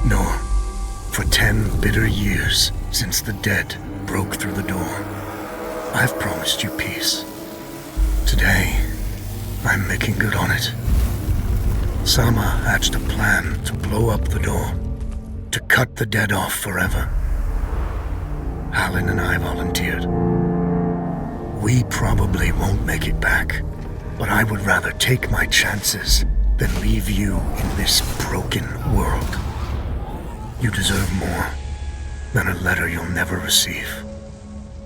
nor for 10 bitter years since the dead broke through the door, I've promised you peace. Today, I'm making good on it. Sama hatched a plan to blow up the door, to cut the dead off forever. Halin and I volunteered. We probably won't make it back, but I would rather take my chances than leave you in this broken world. You deserve more than a letter you'll never receive.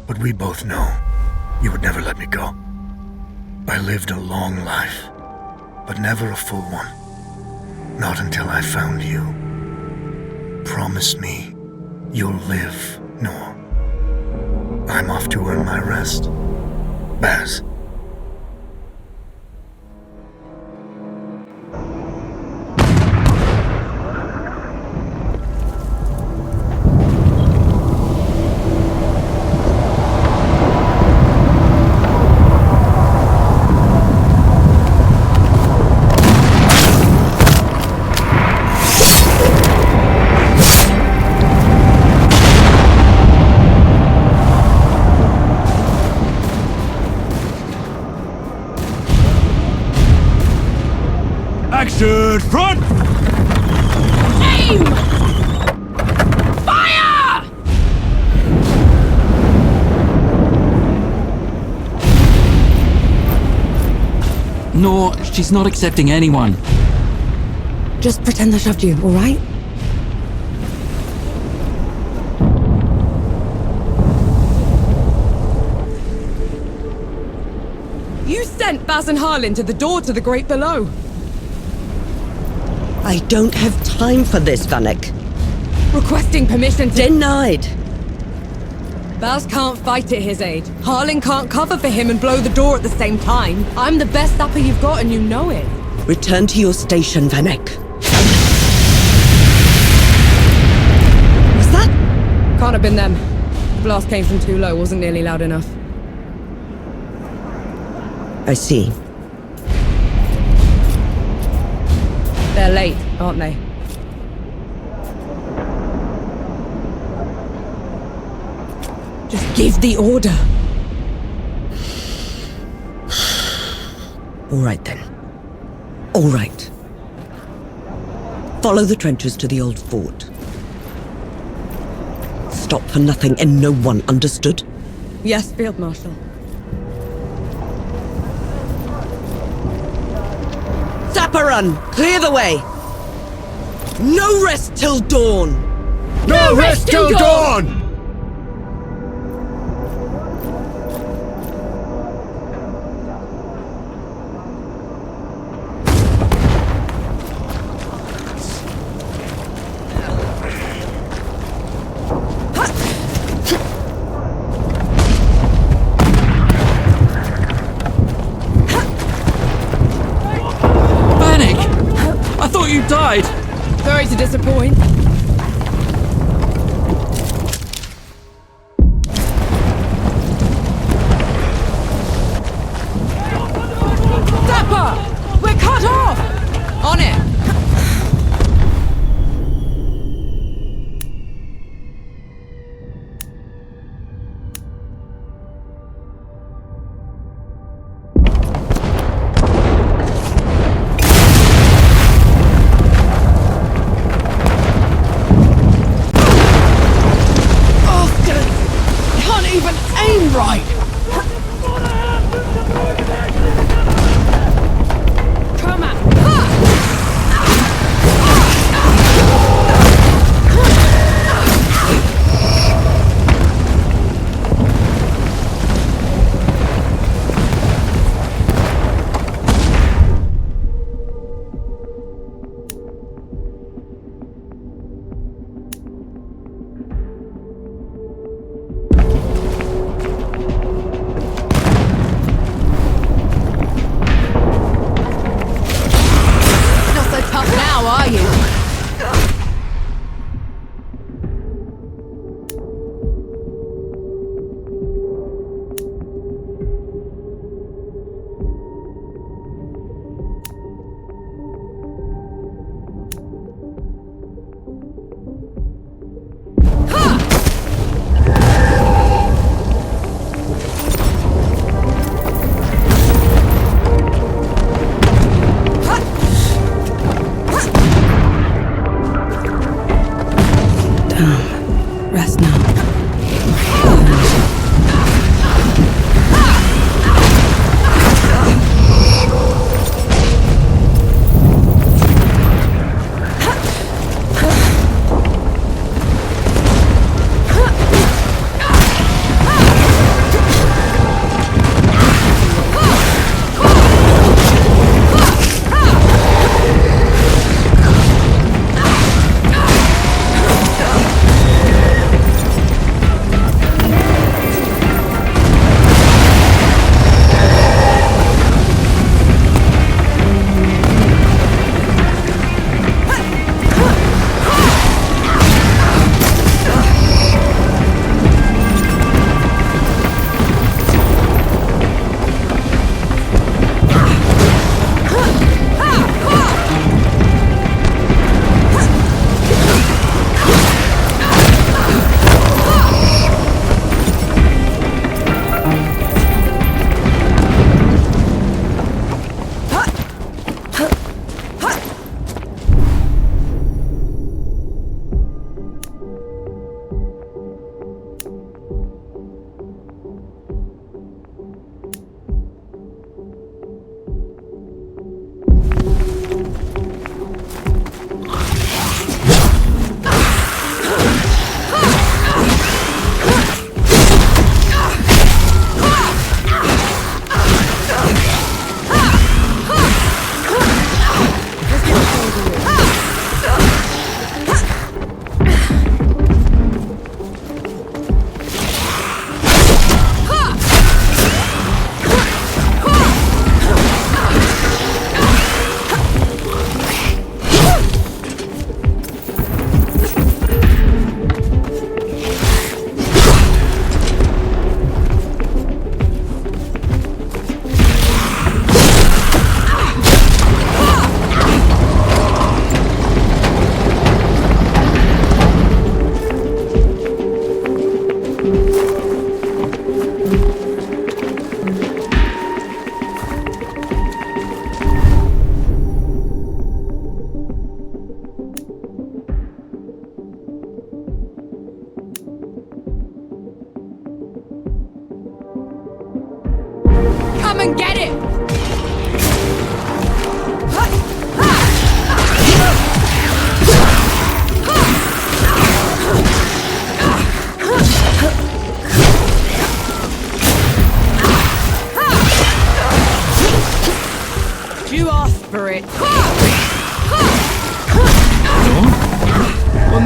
But we both know you would never let me go. I lived a long life, but never a full one. Not until I found you. Promise me you'll live, Noor. I'm off to earn my rest. Baz. Action front! Aim! Fire! No, she's not accepting anyone. Just pretend I shoved you, all right? You sent Baz and Harlin to the door to the Great Below. I don't have time for this, Vanek. Requesting permission to... Denied. Baz can't fight at his age. Harlin can't cover for him and blow the door at the same time. I'm the best sapper you've got and you know it. Return to your station, Vanek. Was that? Can't have been them. The blast came from too low, wasn't nearly loud enough. I see. They're late, aren't they? Just give the order. All right then. All right. Follow the trenches to the old fort. Stop for nothing and no one, understood? Yes, Field Marshal. Sapperun! Clear the way! No rest till dawn! No rest till dawn! You died! Sorry to disappoint. Sapper! We're cut off! On it!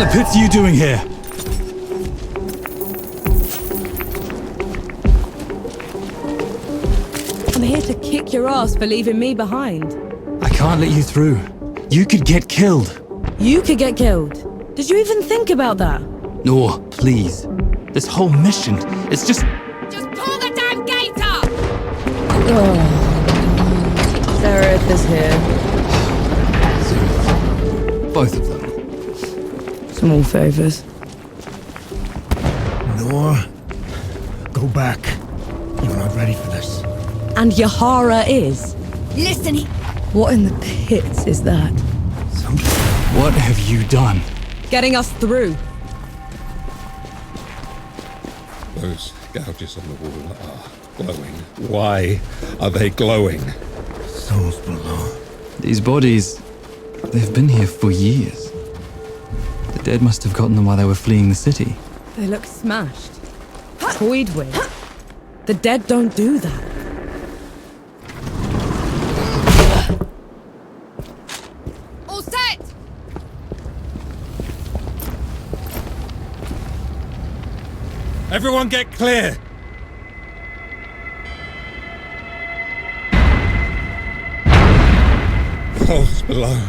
the pits are you doing here? I'm here to kick your ass for leaving me behind. I can't let you through. You could get killed. You could get killed. Did you even think about that? Nor, please. This whole mission, it's just... Just pull the damn gate up! Seraph is here. both of them. Small favors. Nor, go back. You're not ready for this. And Yahara is. Listen, what in the pits is that? What have you done? Getting us through. Those gouges on the wall are glowing. Why are they glowing? Souls below. These bodies, they've been here for years. The dead must have gotten them while they were fleeing the city. They look smashed. Toyed with. The dead don't do that. All set! Everyone get clear! Falls below.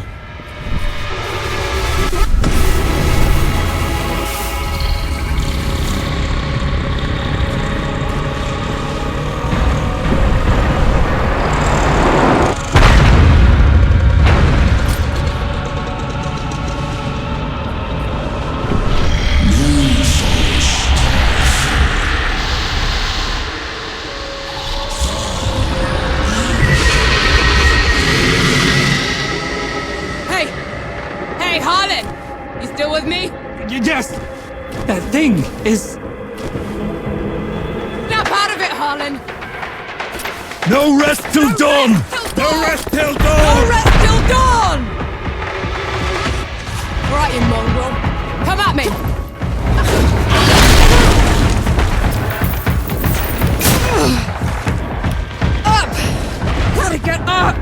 Hey, Harlan! You still with me? Yes! That thing is... Snap out of it, Harlan! No rest till dawn! No rest till No dawn! rest till dawn! Right, you mongrel. Come at me! Up! Gotta get up!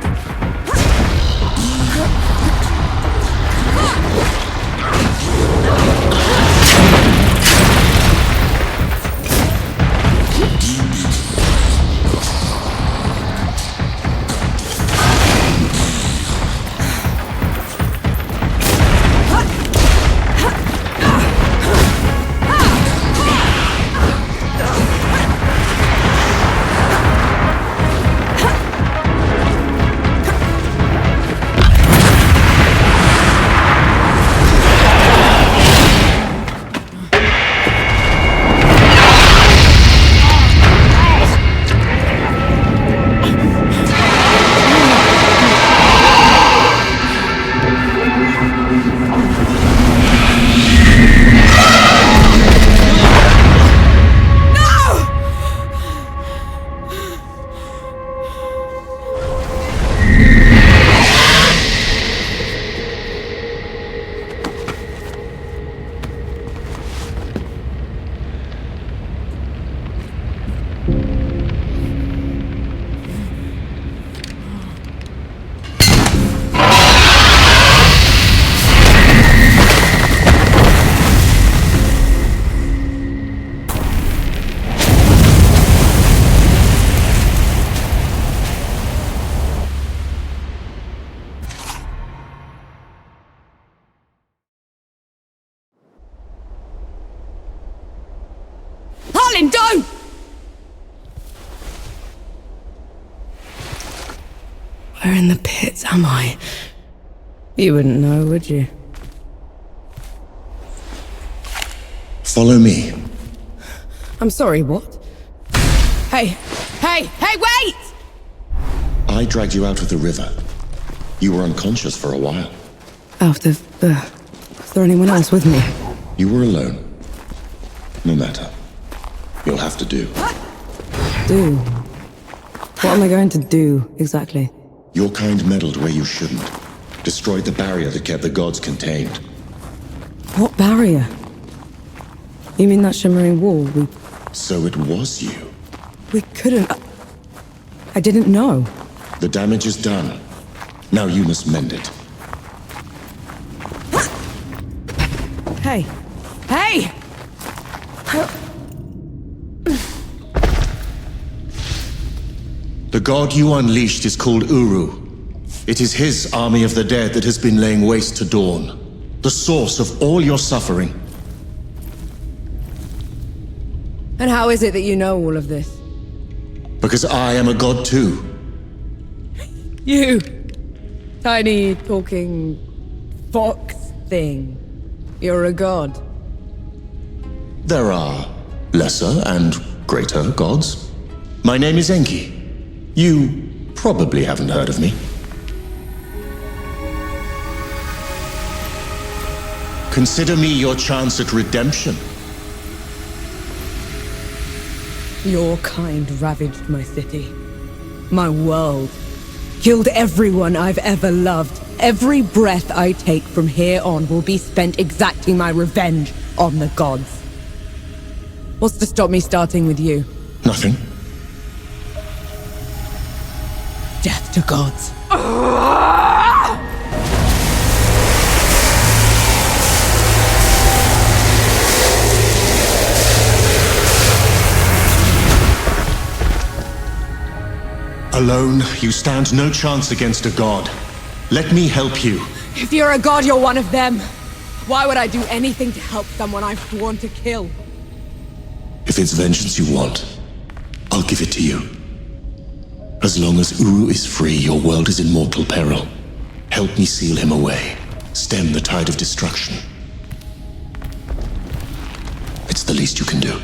Harlan, don't! Where in the pits am I? You wouldn't know, would you? Follow me. I'm sorry, what? Hey, wait! I dragged you out of the river. You were unconscious for a while. Out of the... Was there anyone else with me? You were alone. No matter. You'll have to do. Do? What am I going to do, exactly? Your kind meddled where you shouldn't. Destroyed the barrier that kept the gods contained. What barrier? You mean that shimmering wall? So it was you. We couldn't... I didn't know. The damage is done. Now you must mend it. Hey! Hey! The god you unleashed is called Uru. It is his army of the dead that has been laying waste to Dawn, the source of all your suffering. And how is it that you know all of this? Because I am a god too. You! Tiny, talking... fox thing. You're a god. There are lesser and greater gods. My name is Enki. You probably haven't heard of me. Consider me your chance at redemption. Your kind ravaged my city. My world. Killed everyone I've ever loved. Every breath I take from here on will be spent exacting my revenge on the gods. What's to stop me starting with you? Nothing. Death to gods. Alone, you stand no chance against a god. Let me help you. If you're a god, you're one of them. Why would I do anything to help someone I've sworn to kill? If it's vengeance you want, I'll give it to you. As long as Uru is free, your world is in mortal peril. Help me seal him away. Stem the tide of destruction. It's the least you can do.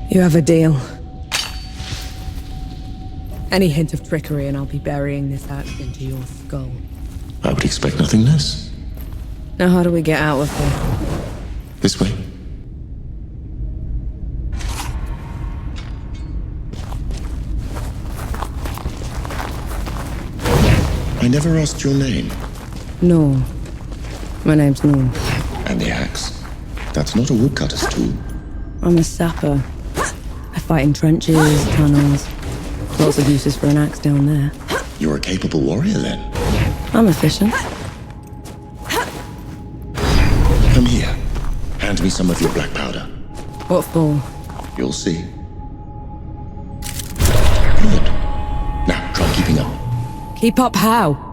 You have a deal. Any hint of trickery and I'll be burying this axe into your skull. I would expect nothing less. Now how do we get out of here? This way. I never asked your name. Noor. My name's Noor. And the axe? That's not a woodcutter's tool. I'm a sapper. I fight in trenches, tunnels. Lots of uses for an axe down there. You're a capable warrior, then. I'm efficient. Come here. Hand me some of your black powder. What for? You'll see. Good. Now, try keeping up. Keep up how?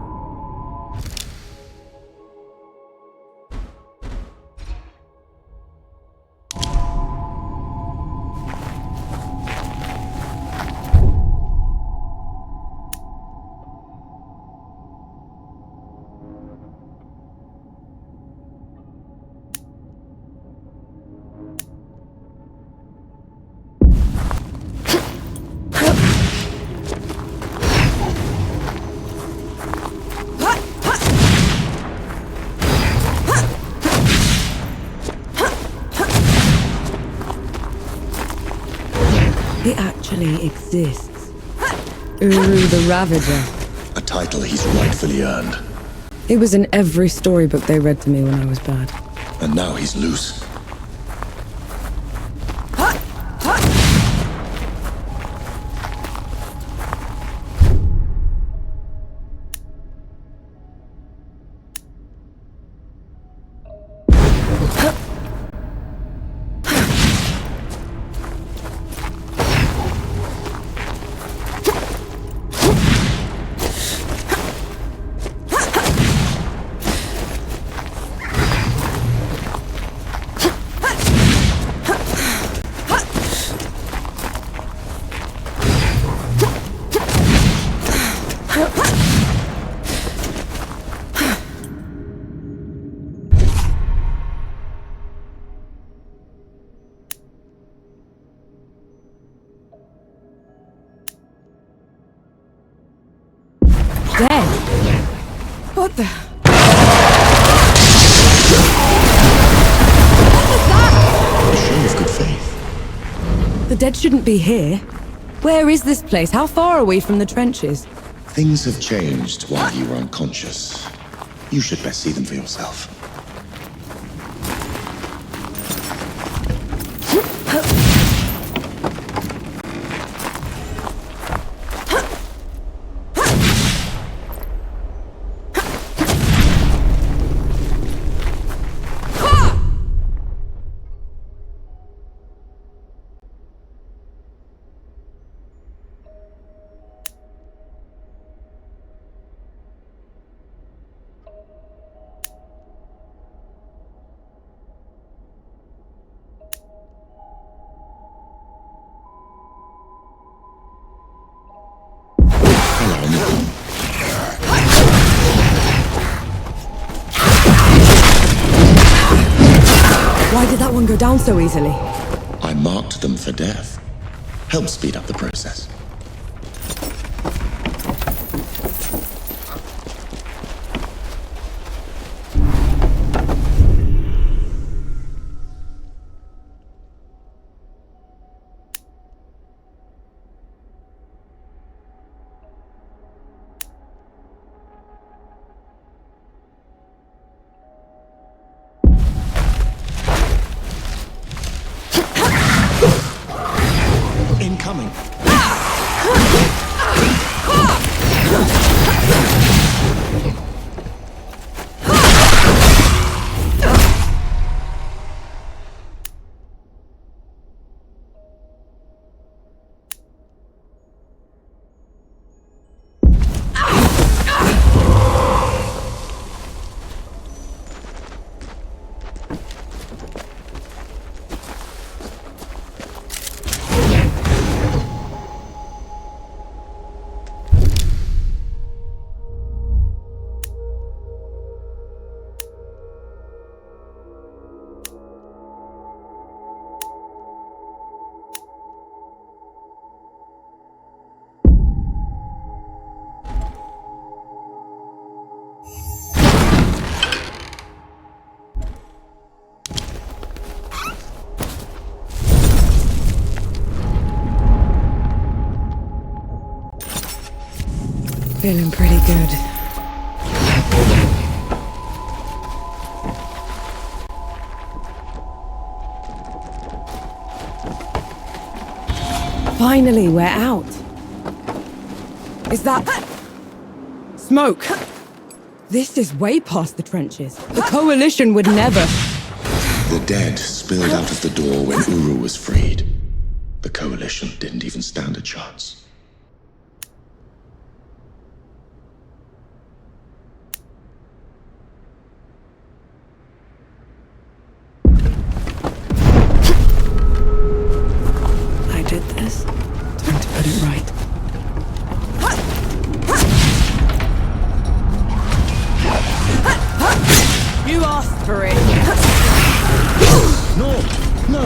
It actually exists. Uru the Ravager. A title he's rightfully earned. It was in every storybook they read to me when I was bad. And now he's loose. Dead? What the? A show of good faith. The dead shouldn't be here. Where is this place? How far are we from the trenches? Things have changed while you were unconscious. You should best see them for yourself. Why did that one go down so easily? I marked them for death. Help speed up the process. Incoming. Feeling pretty good. Finally, we're out. Is that... smoke? This is way past the trenches. The Coalition would never... The dead spilled out of the door when Uru was freed. The Coalition didn't even stand a chance. I did this. Time to put it right. You asked for it. No! No!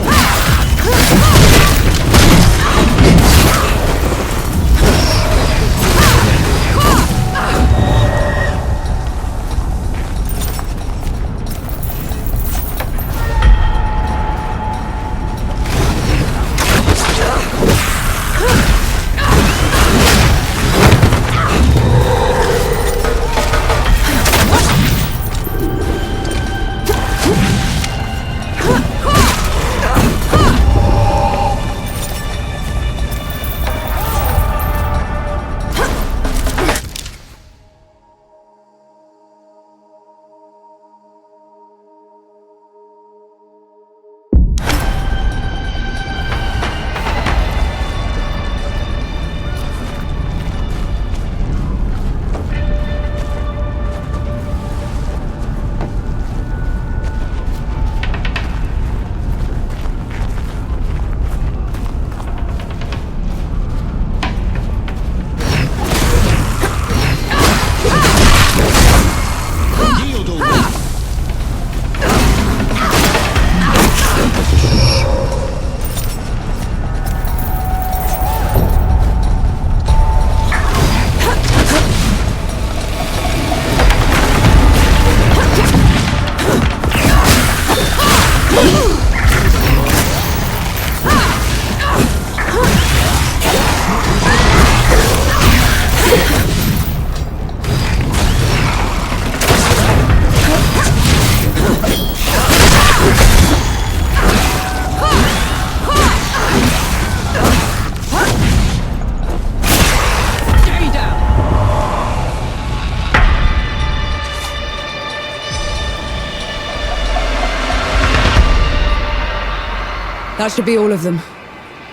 That should be all of them.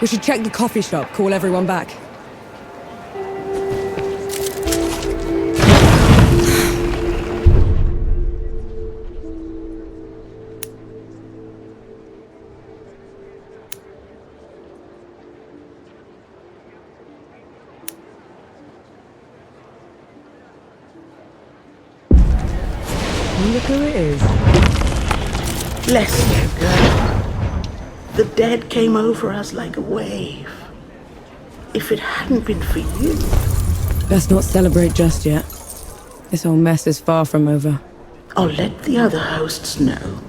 We should check the coffee shop, call everyone back. Look who it is. Bless you, girl. The dead came over us like a wave. If it hadn't been for you... Best not celebrate just yet. This whole mess is far from over. I'll let the other hosts know.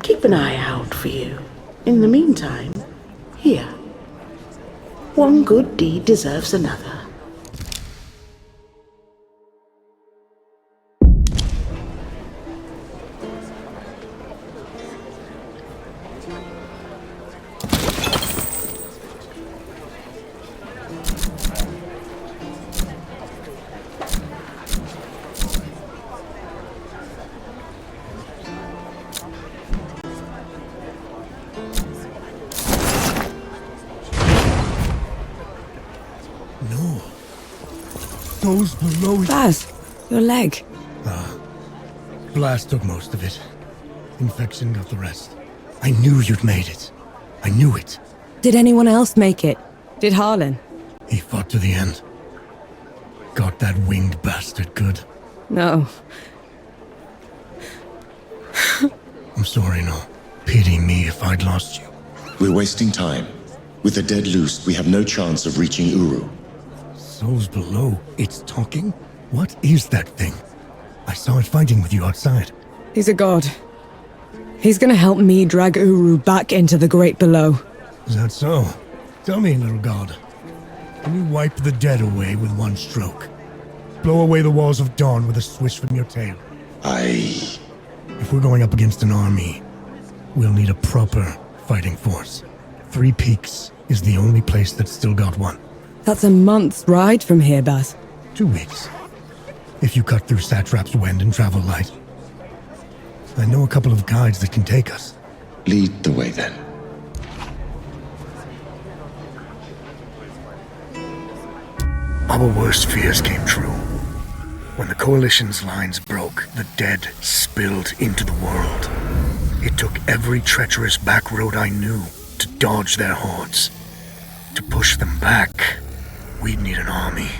Keep an eye out for you. In the meantime, here. One good deed deserves another. No. Those below... Baz, your leg. Blast took most of it. Infection got the rest. I knew you'd made it. I knew it. Did anyone else make it? Did Harlan? He fought to the end. Got that winged bastard good. No. I'm sorry, no. Pity me if I'd lost you. We're wasting time. With the dead loose, we have no chance of reaching Uru. Souls below. It's talking? What is that thing? I saw it fighting with you outside. He's a god. He's gonna help me drag Uru back into the Great Below. Is that so? Tell me, little god. Can you wipe the dead away with one stroke? Blow away the walls of dawn with a swish from your tail? If we're going up against an army, we'll need a proper fighting force. Three Peaks is the only place that's still got one. That's a month's ride from here, Baz. 2 weeks. If you cut through Satrap's Wind and travel light. I know a couple of guides that can take us. Lead the way, then. Our worst fears came true. When the Coalition's lines broke, the dead spilled into the world. It took every treacherous back road I knew to dodge their hordes. To push them back, we'd need an army.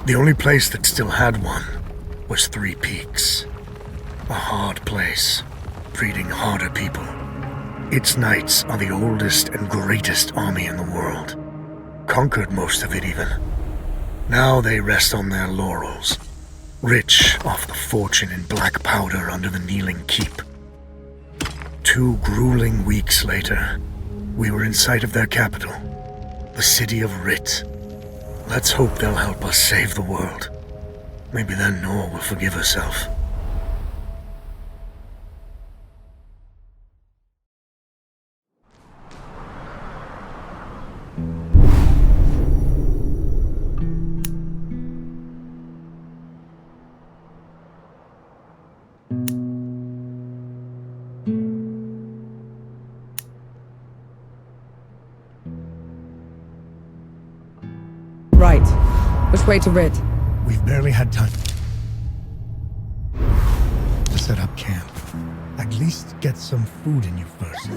The only place that still had one was Three Peaks. A hard place, breeding harder people. Its knights are the oldest and greatest army in the world. Conquered most of it even. Now they rest on their laurels, rich off the fortune in black powder under the Kneeling Keep. 2 grueling weeks later, we were in sight of their capital, the city of Rit. Let's hope they'll help us save the world. Maybe then Nor will forgive herself. Right. Which way to Rit? We've barely had time to set up camp. At least get some food in you first.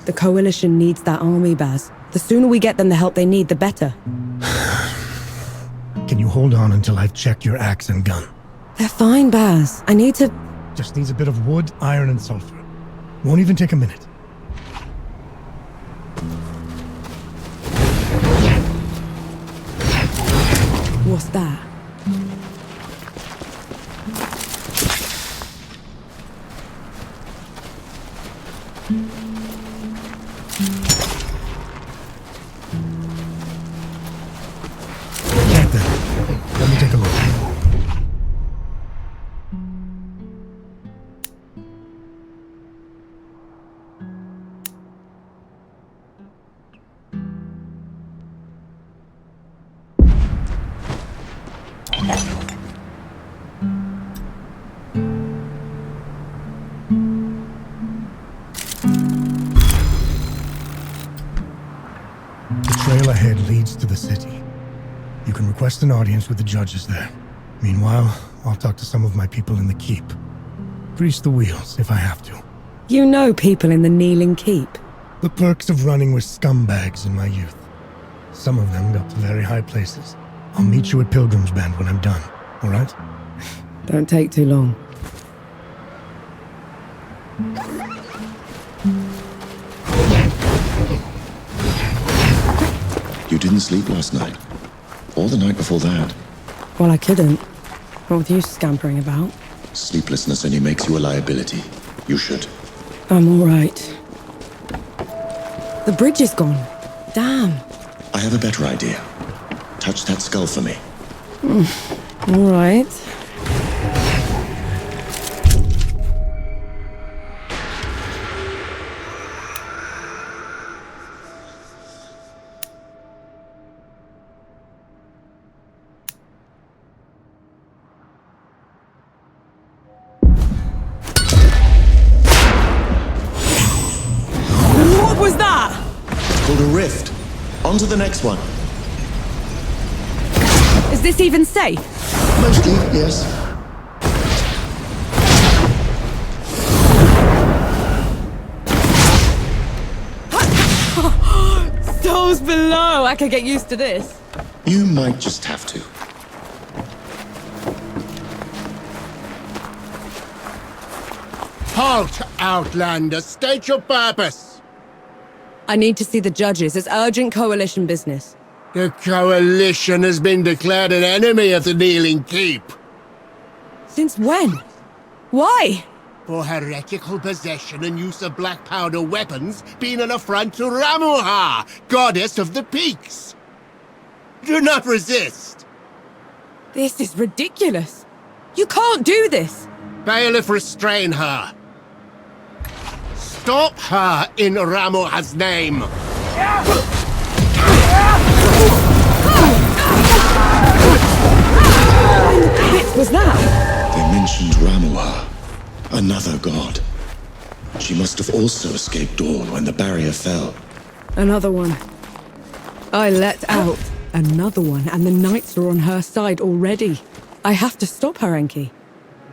The Coalition needs that army, Baz. The sooner we get them the help they need, the better. Can you hold on until I've checked your axe and gun? They're fine, Baz. I need to... Just needs a bit of wood, iron, and sulfur. Won't even take a minute. What's that? Right then. Let me take a look. The trail ahead leads to the city. You can request an audience with the judges there. Meanwhile, I'll talk to some of my people in the keep. Grease the wheels if I have to. You know people in the Kneeling Keep. The perks of running with scumbags in my youth. Some of them got to very high places. I'll meet you at Pilgrim's Bend when I'm done, alright? Don't take too long. You didn't sleep last night? Or the night before that? Well, I couldn't. What with you scampering about? Sleeplessness only makes you a liability. You should. I'm all right. The bridge is gone. Damn. I have a better idea. Touch that skull for me. All right. What was that? It's called a rift. On to the next one. Is this even safe? Mostly, yes. Souls below! I could get used to this. You might just have to. Halt, Outlander! State your purpose! I need to see the judges. It's urgent coalition business. The Coalition has been declared an enemy of the Kneeling Keep. Since when? Why? For heretical possession and use of black powder weapons being an affront to Ramuha, goddess of the peaks. Do not resist. This is ridiculous. You can't do this. Bailiff, restrain her. Stop her in Ramuha's name. What was that? They mentioned Ramuha, another god. She must have also escaped Dawn when the barrier fell. Another one. I let out another one, and the knights are on her side already. I have to stop her, Enki.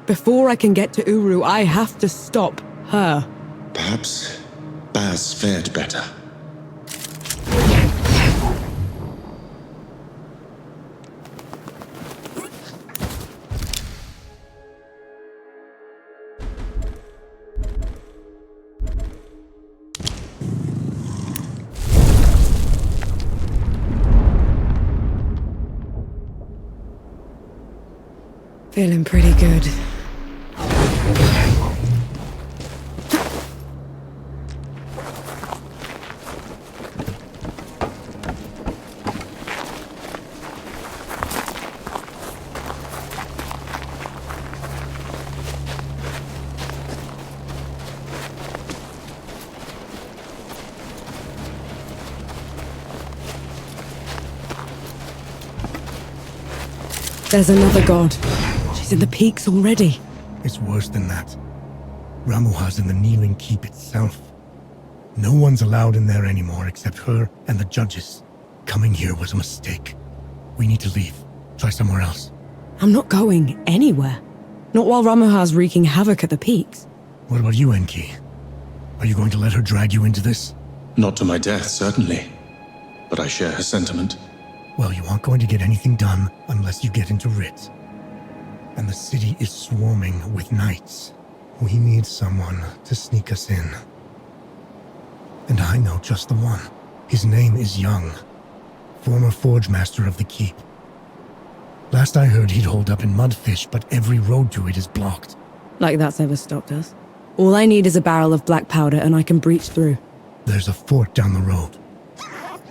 Before I can get to Uru, I have to stop her. Perhaps Baz fared better. Feeling pretty good. There's another god. She's in the peaks already. It's worse than that. Ramuha's in the Kneeling Keep itself. No one's allowed in there anymore except her and the judges. Coming here was a mistake. We need to leave. Try somewhere else. I'm not going anywhere. Not while Ramuha's wreaking havoc at the peaks. What about you, Enki? Are you going to let her drag you into this? Not to my death, certainly. But I share her sentiment. Well, you aren't going to get anything done unless you get into Rit. And the city is swarming with knights. We need someone to sneak us in. And I know just the one. His name is Young, former forge master of the keep. Last I heard, he'd hold up in Mudfish, but every road to it is blocked. Like that's never stopped us. All I need is a barrel of black powder and I can breach through. There's a fort down the road.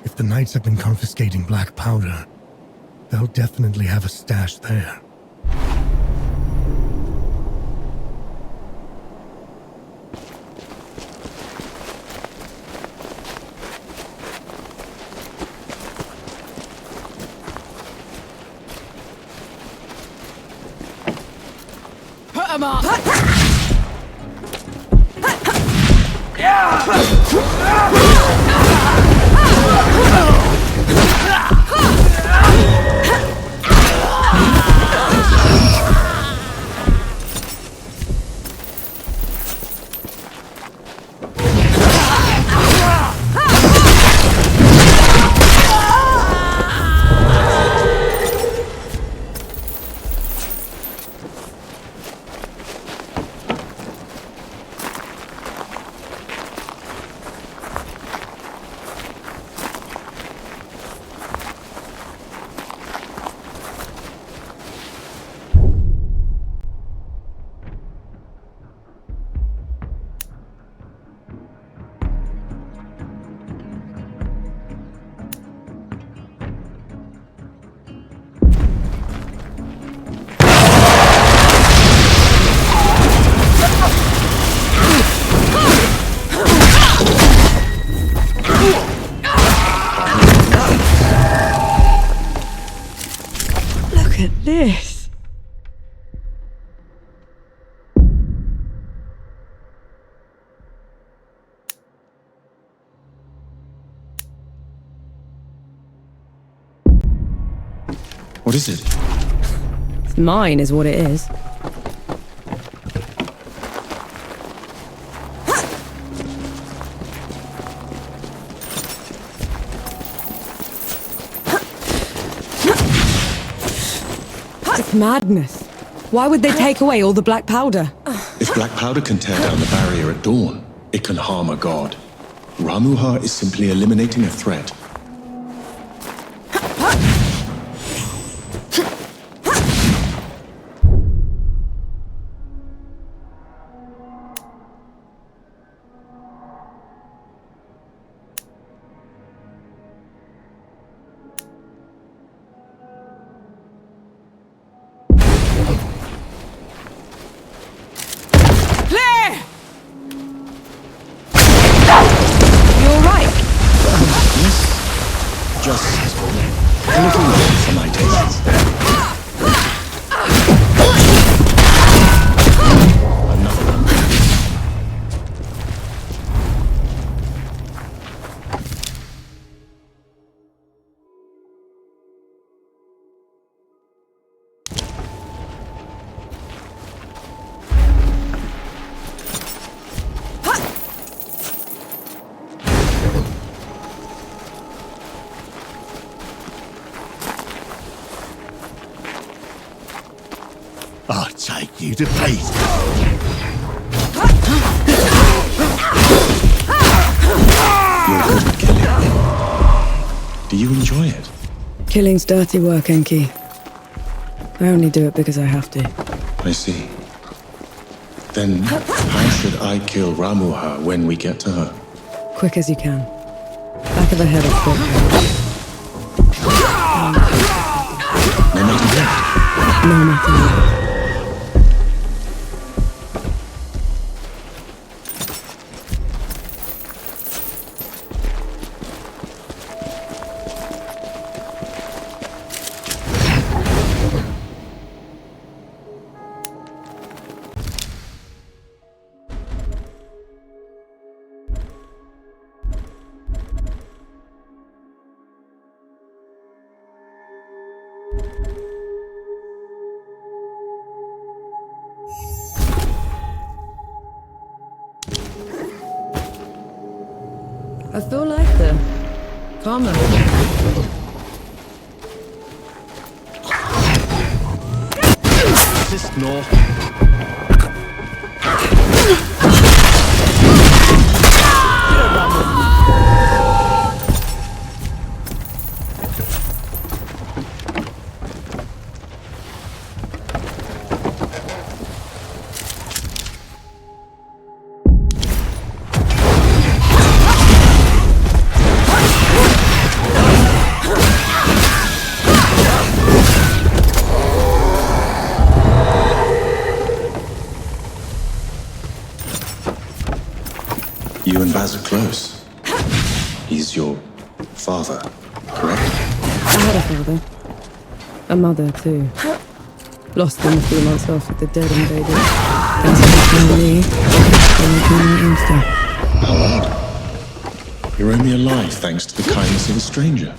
If the knights have been confiscating black powder, they'll definitely have a stash there. Put 'em up! this? What is it? It's mine, is what it is. It's madness. Why would they take away all the black powder? If black powder can tear down the barrier at dawn, it can harm a god. Ramuha is simply eliminating a threat. Just a little low for my tastes. Another one. I'll take you to pieces. You're good at killing. Do you enjoy it? Killing's dirty work, Enki. I only do it because I have to. I see. Then how should I kill Ramuha when we get to her? Quick as you can. Back of the head or foot. No matter what. No matter what. I feel like the karma. Assist Nor. You and Baz are close. He's your father, correct? I had a father. A mother, too. Lost them a few months after the dead invaded. Then someone me. Then I came my own stuff. How odd. You're only alive thanks to the kindness of a stranger.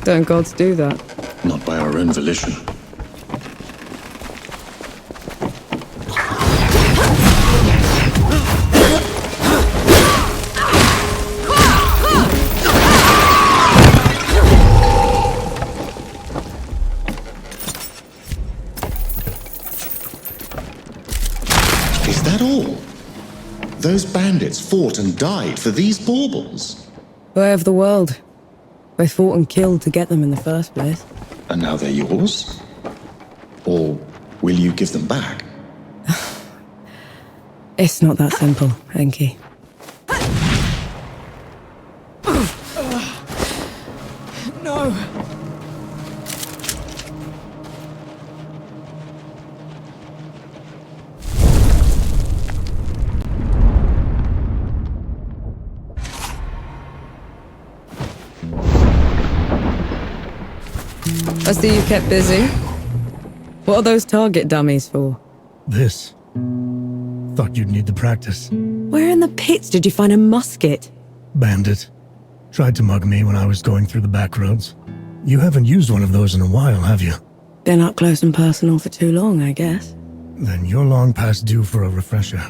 Don't gods do that? Not by our own volition. Is that all? Those bandits fought and died for these baubles. Way of the world. They fought and killed to get them in the first place. And now they're yours? Or will you give them back? It's not that simple, Enki. No! I see you kept busy. What are those target dummies for? This. Thought you'd need the practice. Where in the pits did you find a musket? Bandit. Tried to mug me when I was going through the back roads. You haven't used one of those in a while, have you? Been up close and personal for too long, I guess. Then you're long past due for a refresher.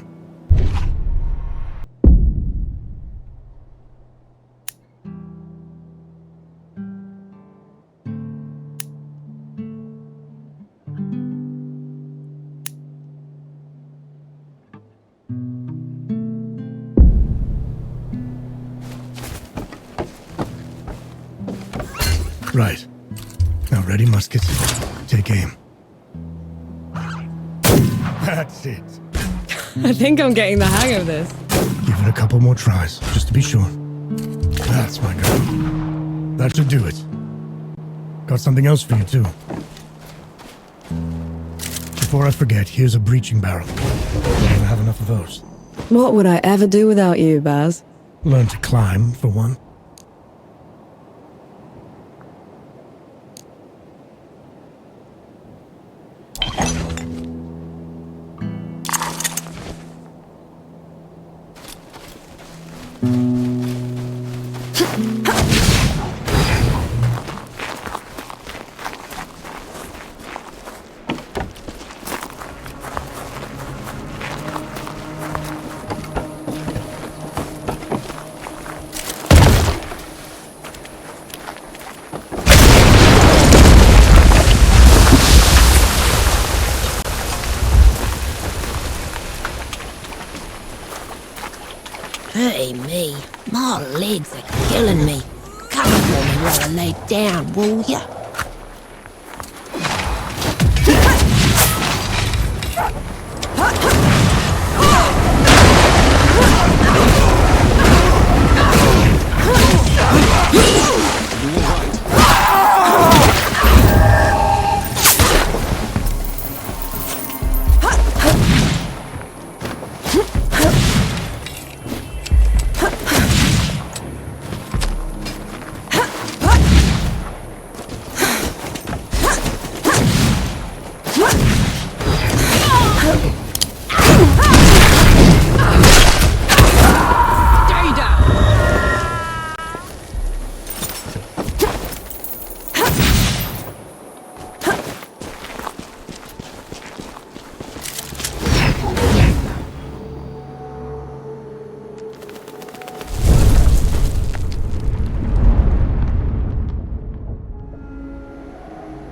Right. Now ready, muskets. Take aim. That's it. I think I'm getting the hang of this. Give it a couple more tries, just to be sure. That's my girl. That should do it. Got something else for you, too. Before I forget, here's a breaching barrel. You never have enough of those. What would I ever do without you, Baz? Learn to climb, for one. Hey me, my legs are killing me. Cover for me while I lay down, will ya?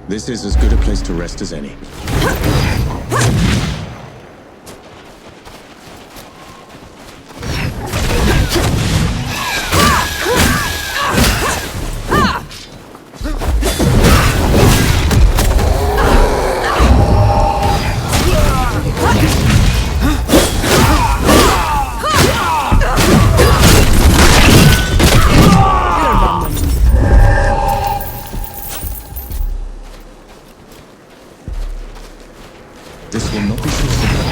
This is as good a place to rest as any. This will not be so simple.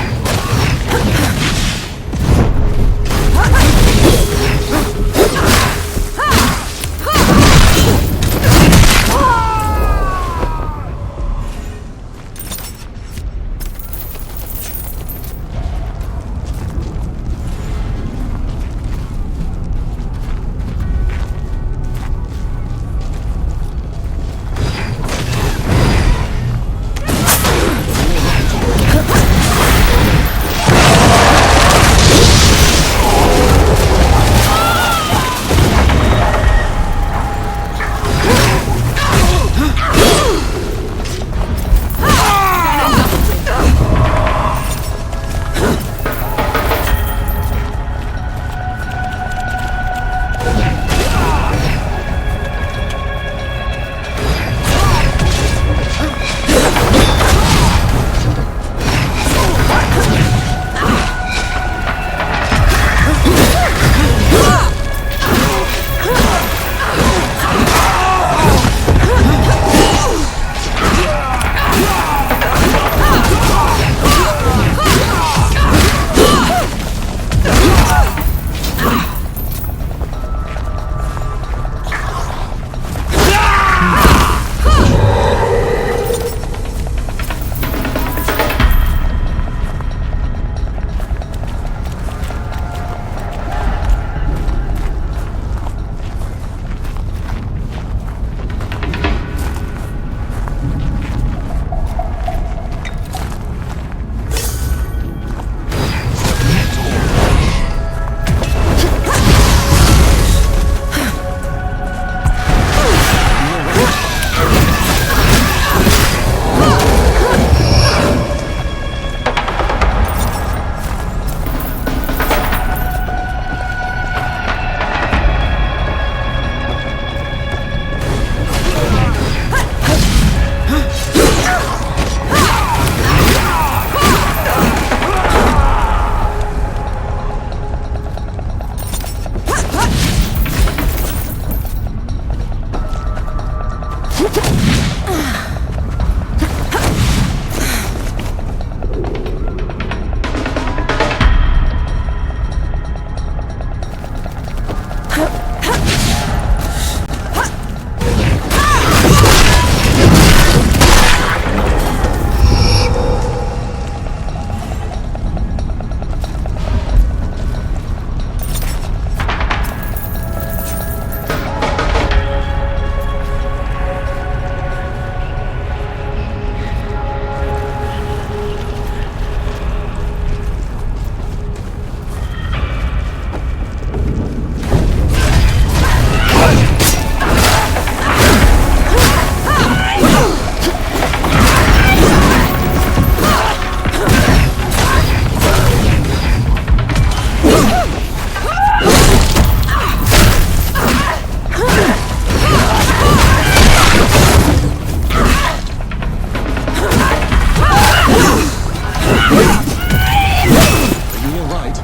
you all right?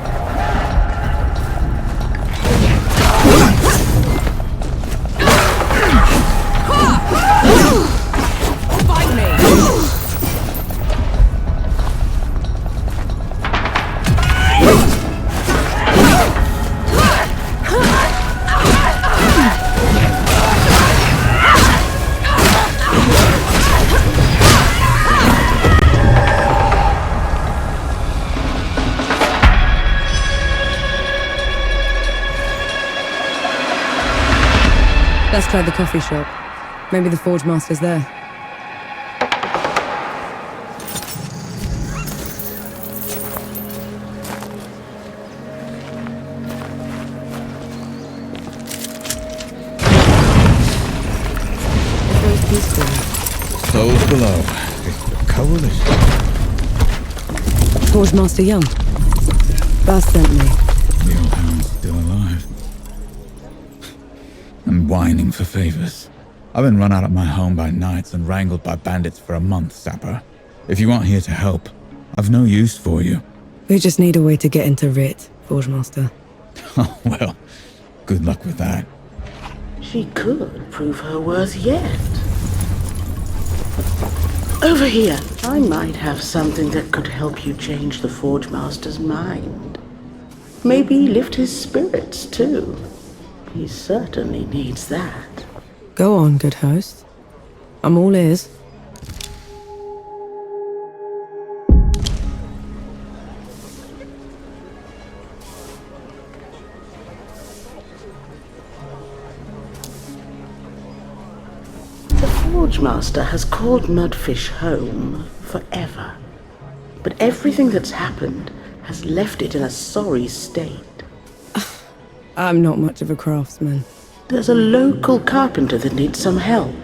Fight me! Let's try the coffee shop. Maybe the Forge Master's there. It's very peaceful. Souls below. It's the coalition. Forge Master Young. Baz sent me. The old hound's still alive. And whining for favors. I've been run out of my home by knights and wrangled by bandits for a month, Sapper. If you aren't here to help, I've no use for you. We just need a way to get into Rit, Forge Master. Oh, well, good luck with that. She could prove her worth yet. Over here, I might have something that could help you change the Forge Master's mind. Maybe lift his spirits, too. He certainly needs that. Go on, good host. I'm all ears. The Forge Master has called Mudfish home forever. But everything that's happened has left it in a sorry state. I'm not much of a craftsman. There's a local carpenter that needs some help.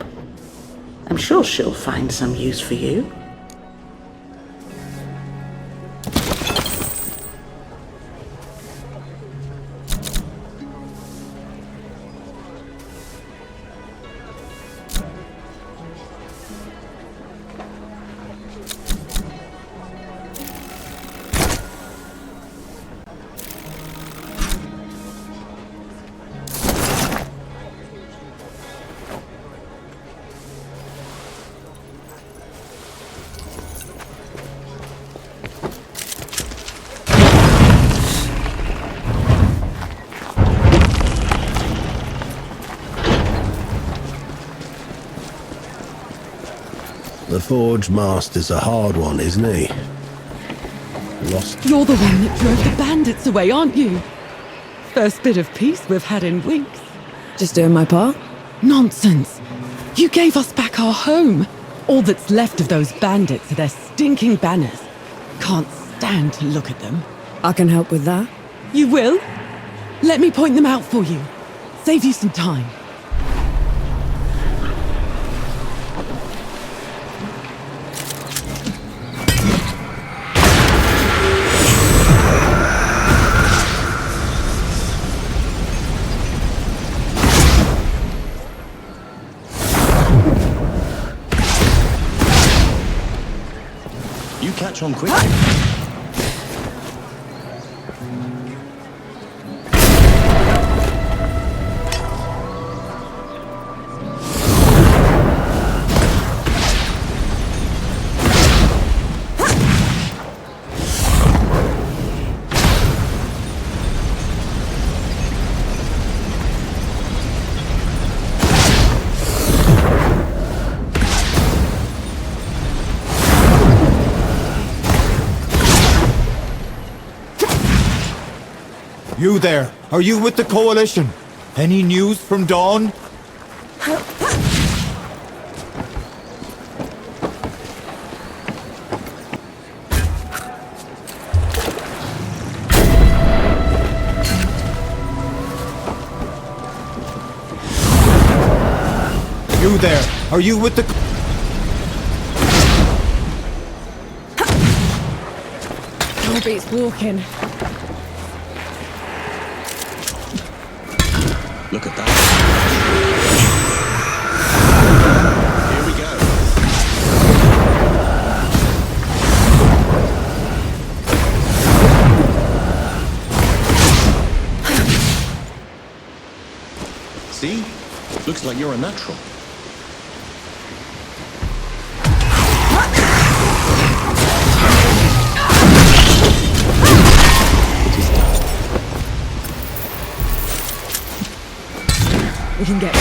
I'm sure she'll find some use for you. The Forge Master's a hard one, isn't he? Lost. You're the one that drove the bandits away, aren't you? First bit of peace we've had in weeks. Just doing my part? Nonsense. You gave us back our home. All that's left of those bandits are their stinking banners. Can't stand to look at them. I can help with that. You will? Let me point them out for you. Save you some time. You catch on quick. You there, are you with the Coalition? Any news from Dawn? You there, are you with the... All beats walking. Look at that. Here we go. Looks like you're a natural. We can get...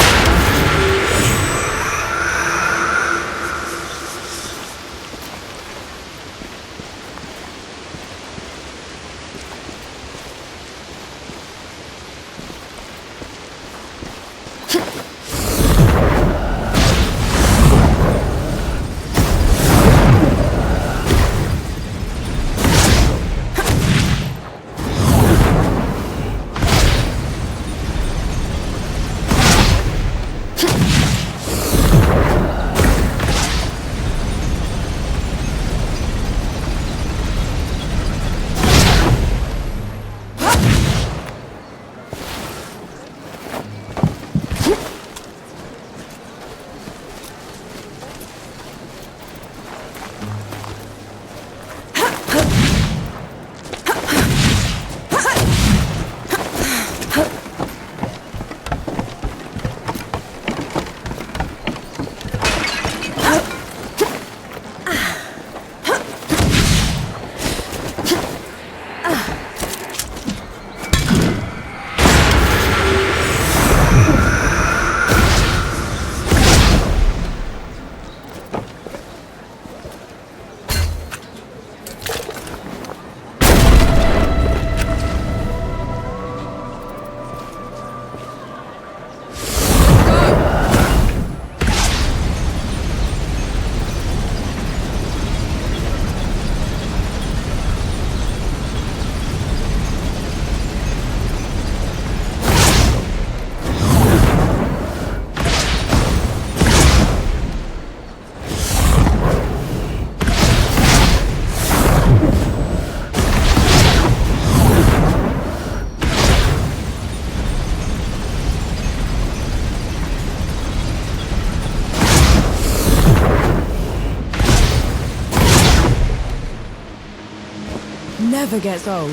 Never gets old.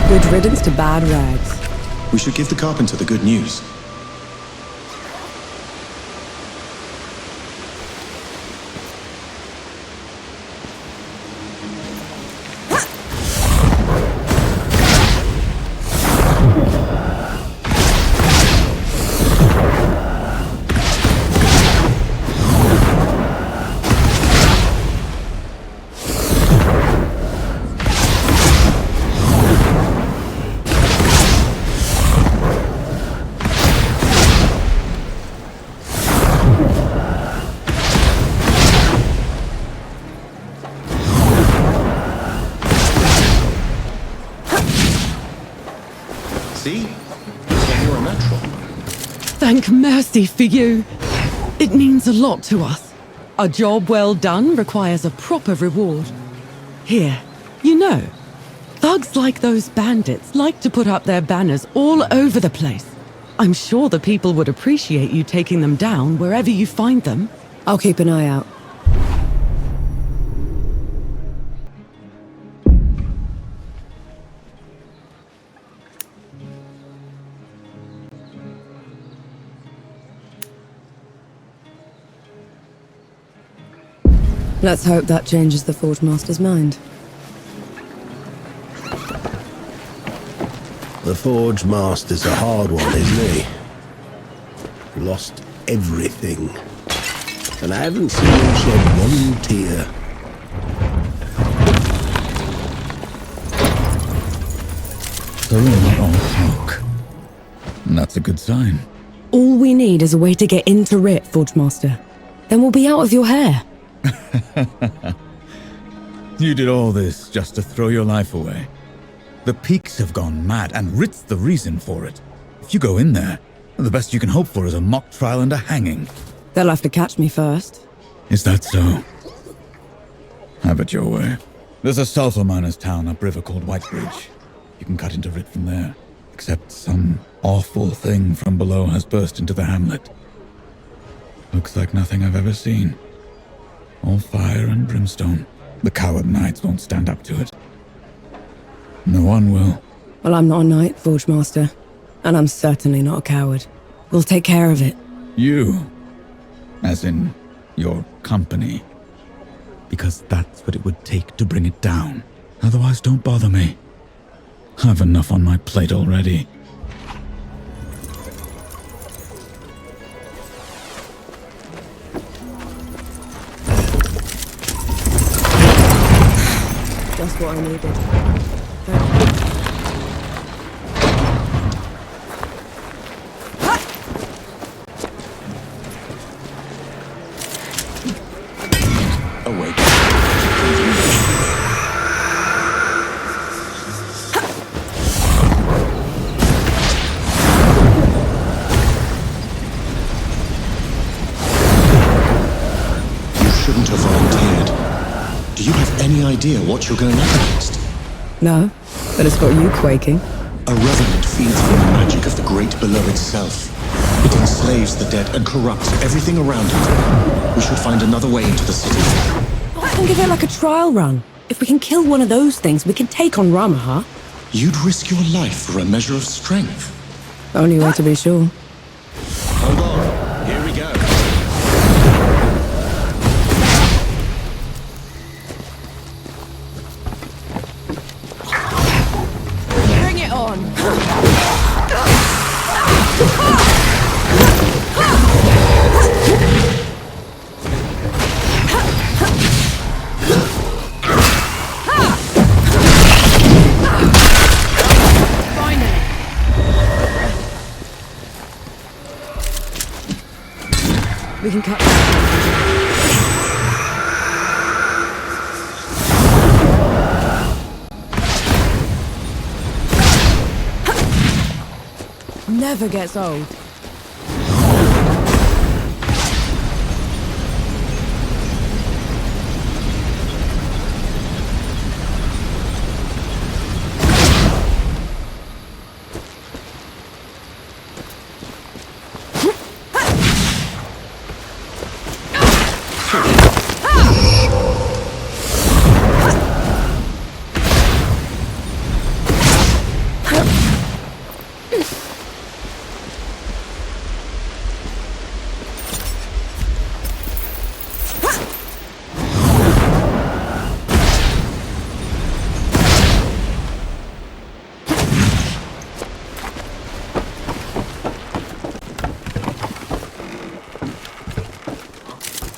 Good riddance to bad rags. We should give the carpenter the good news. See? Looks like you're a natural. Thank mercy for you. It means a lot to us. A job well done requires a proper reward. Here, you know, thugs like those bandits like to put up their banners all over the place. I'm sure the people would appreciate you taking them down wherever you find them. I'll keep an eye out. Let's hope that changes the Forge Master's mind. The Forge Master's a hard one, isn't he? Lost everything. And I haven't seen him shed one tear. So not all smoke. And that's a good sign. All we need is a way to get into Rit, Forge Master. Then we'll be out of your hair. You did all this just to throw your life away. The Peaks have gone mad, and Rit's the reason for it. If you go in there, the best you can hope for is a mock trial and a hanging. They'll have to catch me first. Is that so? Have it your way. There's a sulfur miner's town upriver called Whitebridge. You can cut into Rit from there. Except some awful thing from below has burst into the hamlet. Looks like nothing I've ever seen. All fire and brimstone. The coward knights won't stand up to it. No one will. Well, I'm not a knight, Forge Master. And I'm certainly not a coward. We'll take care of it. You. As in, your company. Because that's what it would take to bring it down. Otherwise, don't bother me. I've enough on my plate already. Just what I needed. Awake. You shouldn't have volunteered. Do you have any idea what you're going up against? No, but it's got you quaking. A revenant feeds from the magic of the Great Below itself. It enslaves the dead and corrupts everything around it. We should find another way into the city. I can give it like a trial run. If we can kill one of those things, we can take on Ramaha. You'd risk your life for a measure of strength. Only way to be sure. Hold on. Here we go. Bring it on! We can cut. Never gets old.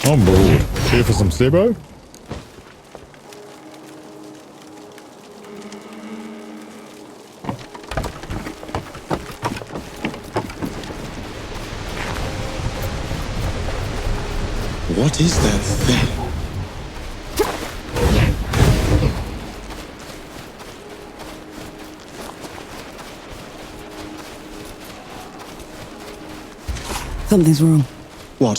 On board. Here for some Sebo? What is that thing? Something's wrong. What?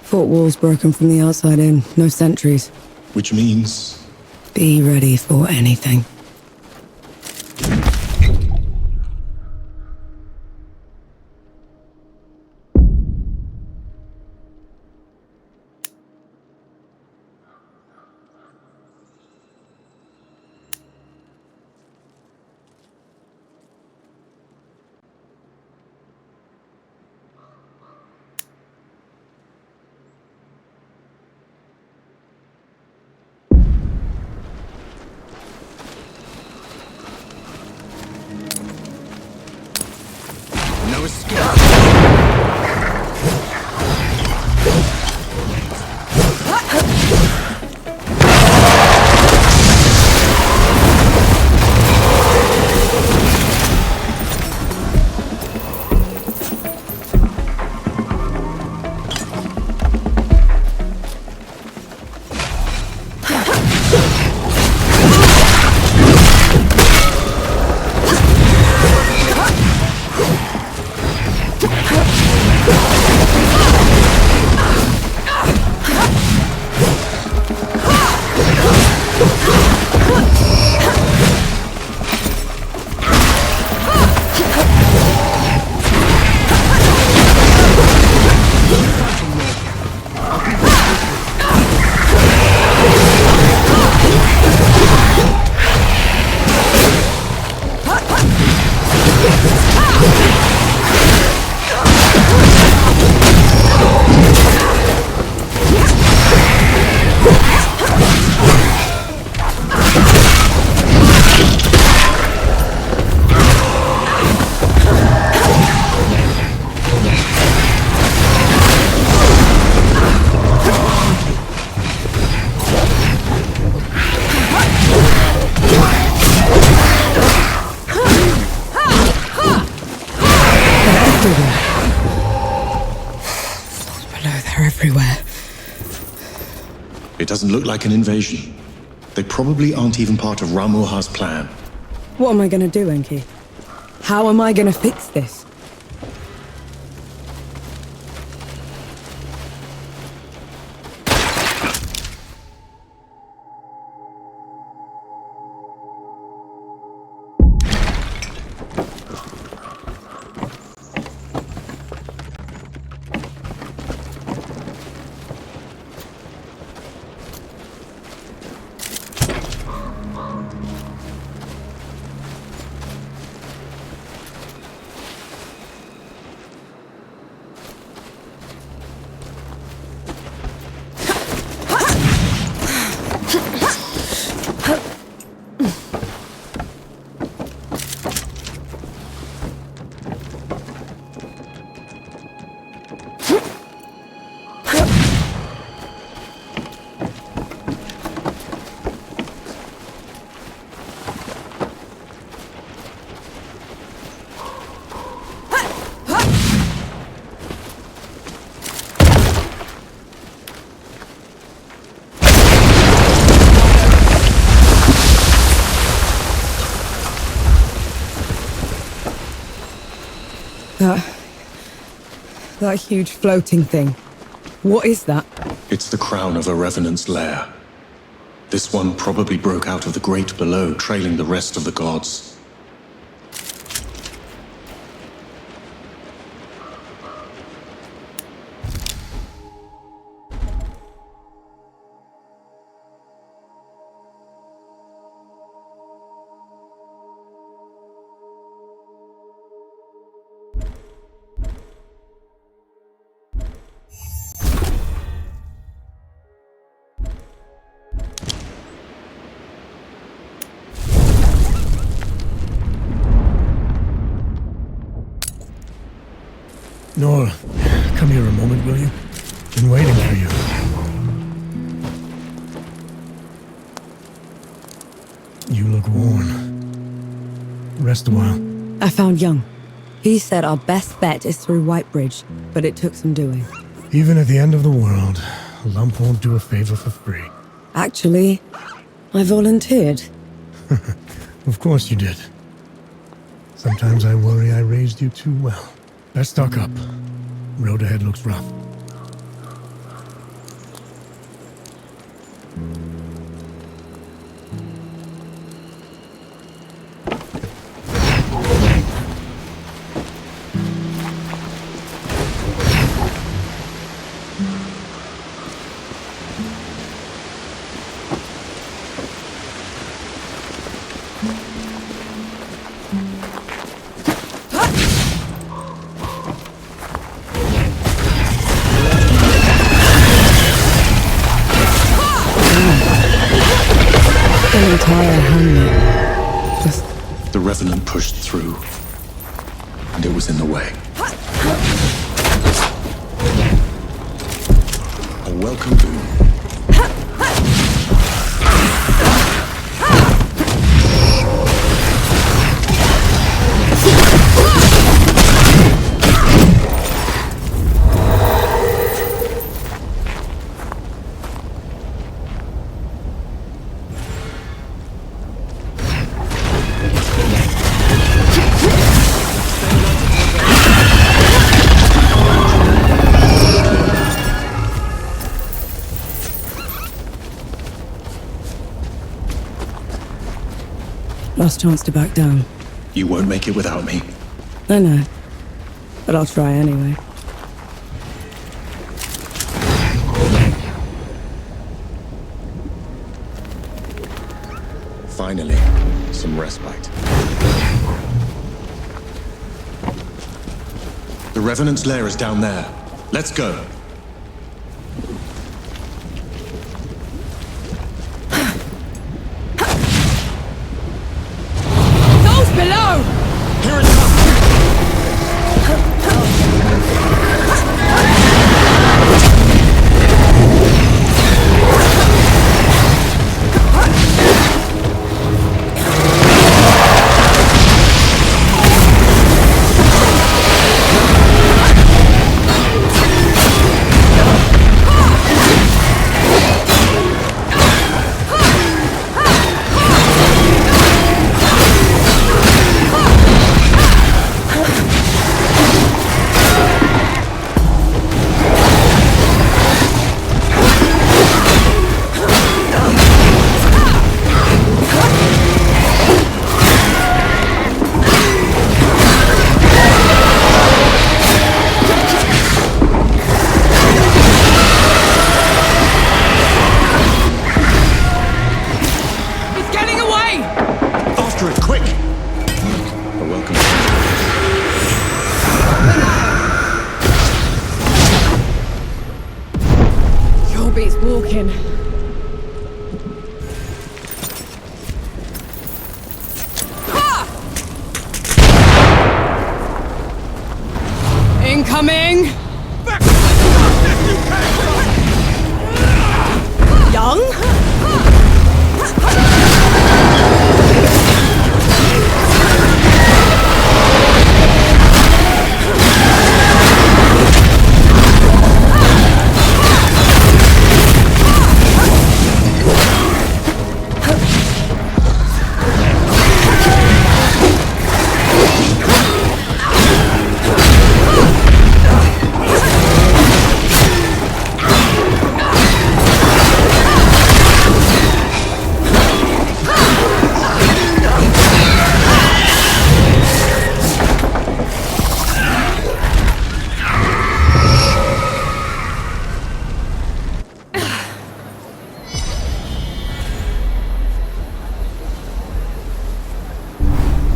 Fort wall's broken from the outside in. No sentries. Which means... Be ready for anything. No escape. Everywhere. Below, they're everywhere. It doesn't look like an invasion. They probably aren't even part of Ramuha's plan. What am I gonna do, Enki? How am I gonna fix this? That huge floating thing. What is that? It's the crown of a revenant's lair. This one probably broke out of the great below, trailing the rest of the gods. Nora, come here a moment, will you? Been waiting for you. You look worn. Rest a while. I found Young. He said our best bet is through Whitebridge, but it took some doing. Even at the end of the world, a lump won't do a favor for free. Actually, I volunteered. Of course you did. Sometimes I worry I raised you too well. Let's stock up. Road ahead looks rough. The Revenant pushed through, and it was in the way. A welcome boon. Last chance to back down. You won't make it without me. I know. But I'll try anyway. Finally, some respite. The Revenant's lair is down there. Let's go. Below! Here it comes! in. Incoming! Young?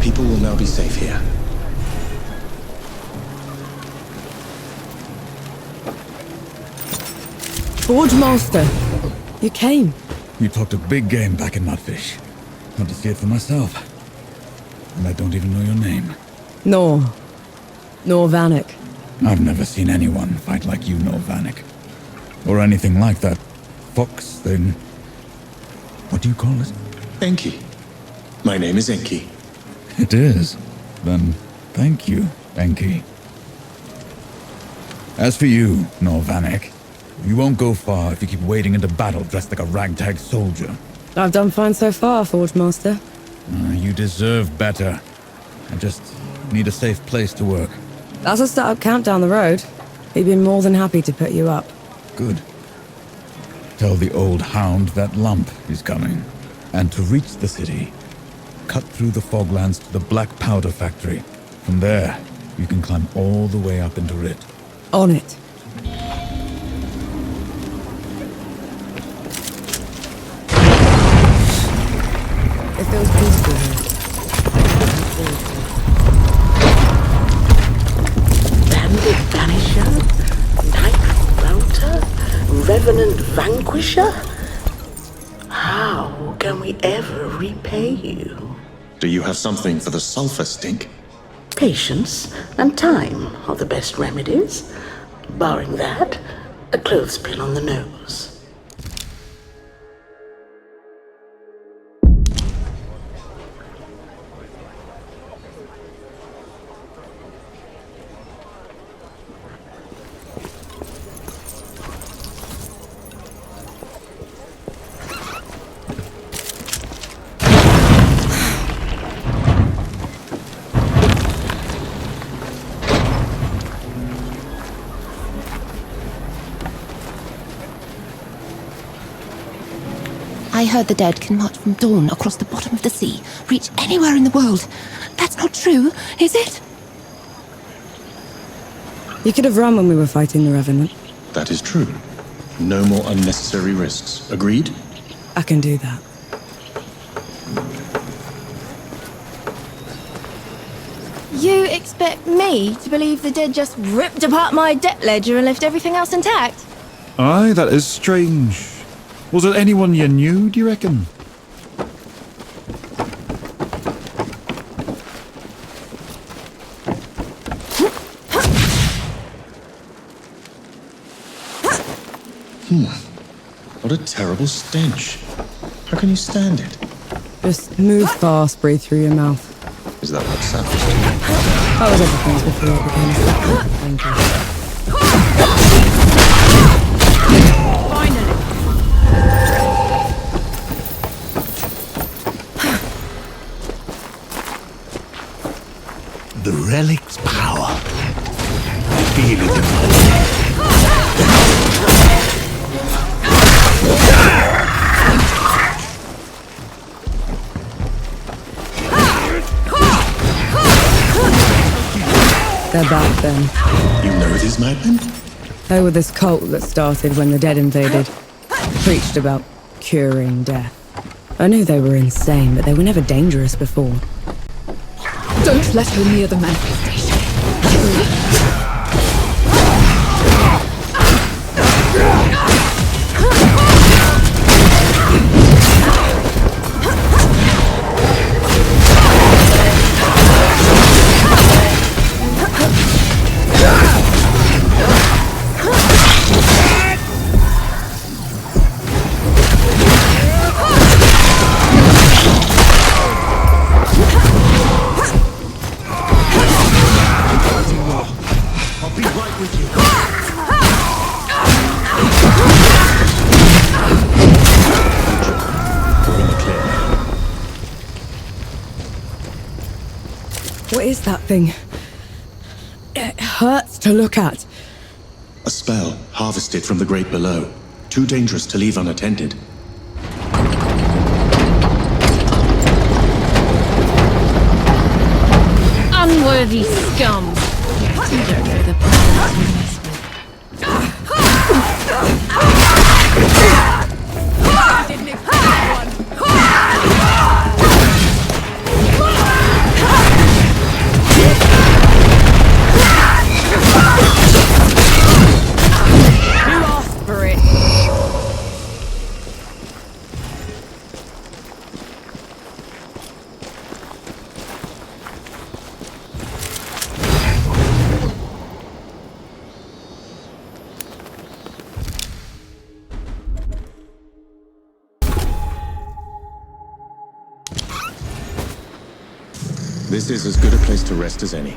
People will now be safe here. Forge Master, you came. You talked a big game back in Mudfish. Want to see it for myself. And I don't even know your name. Nor Vanek. I've never seen anyone fight like you, Nor Vanek. Or anything like that fox thing. What do you call it? Enki. My name is Enki. It is. Then thank you, Enki. As for you, Nor Vanek, you won't go far if you keep wading into battle dressed like a ragtag soldier. I've done fine so far, Forge Master. You deserve better. I just need a safe place to work. That's a start-up camp down the road. He'd be more than happy to put you up. Good. Tell the old hound that Lump is coming. And to reach the city, cut through the foglands to the Black Powder Factory. From there, you can climb all the way up into Rit. On it. It feels peaceful here. Bandit Vanisher? Night Router? Revenant Vanquisher? How can we ever repay you? Do you have something for the sulfur stink? Patience and time are the best remedies. Barring that, a clothespin on the nose. I heard the dead can march from dawn across the bottom of the sea, reach anywhere in the world. That's not true, is it? You could have run when we were fighting the Revenant. That is true. No more unnecessary risks. Agreed? I can do that. You expect me to believe the dead just ripped apart my debt ledger and left everything else intact? Aye, that is strange. Was it anyone you knew, do you reckon? What a terrible stench. How can you stand it? Just move fast, breathe through your mouth. Is that what sappers do? How was everything before it became a secret? Thank you. The relic's power. I feel it in my They're back then. You know these madmen? They were this cult that started when the dead invaded. Preached about curing death. I knew they were insane, but they were never dangerous before. Don't let her near the manifestation. I'll be right with you. We're in the clear. What is that thing? It hurts to look at. A spell harvested from the great below. Too dangerous to leave unattended. Unworthy scum! You don't know the powers you mess with. You asked for it. This is as good a place to rest as any.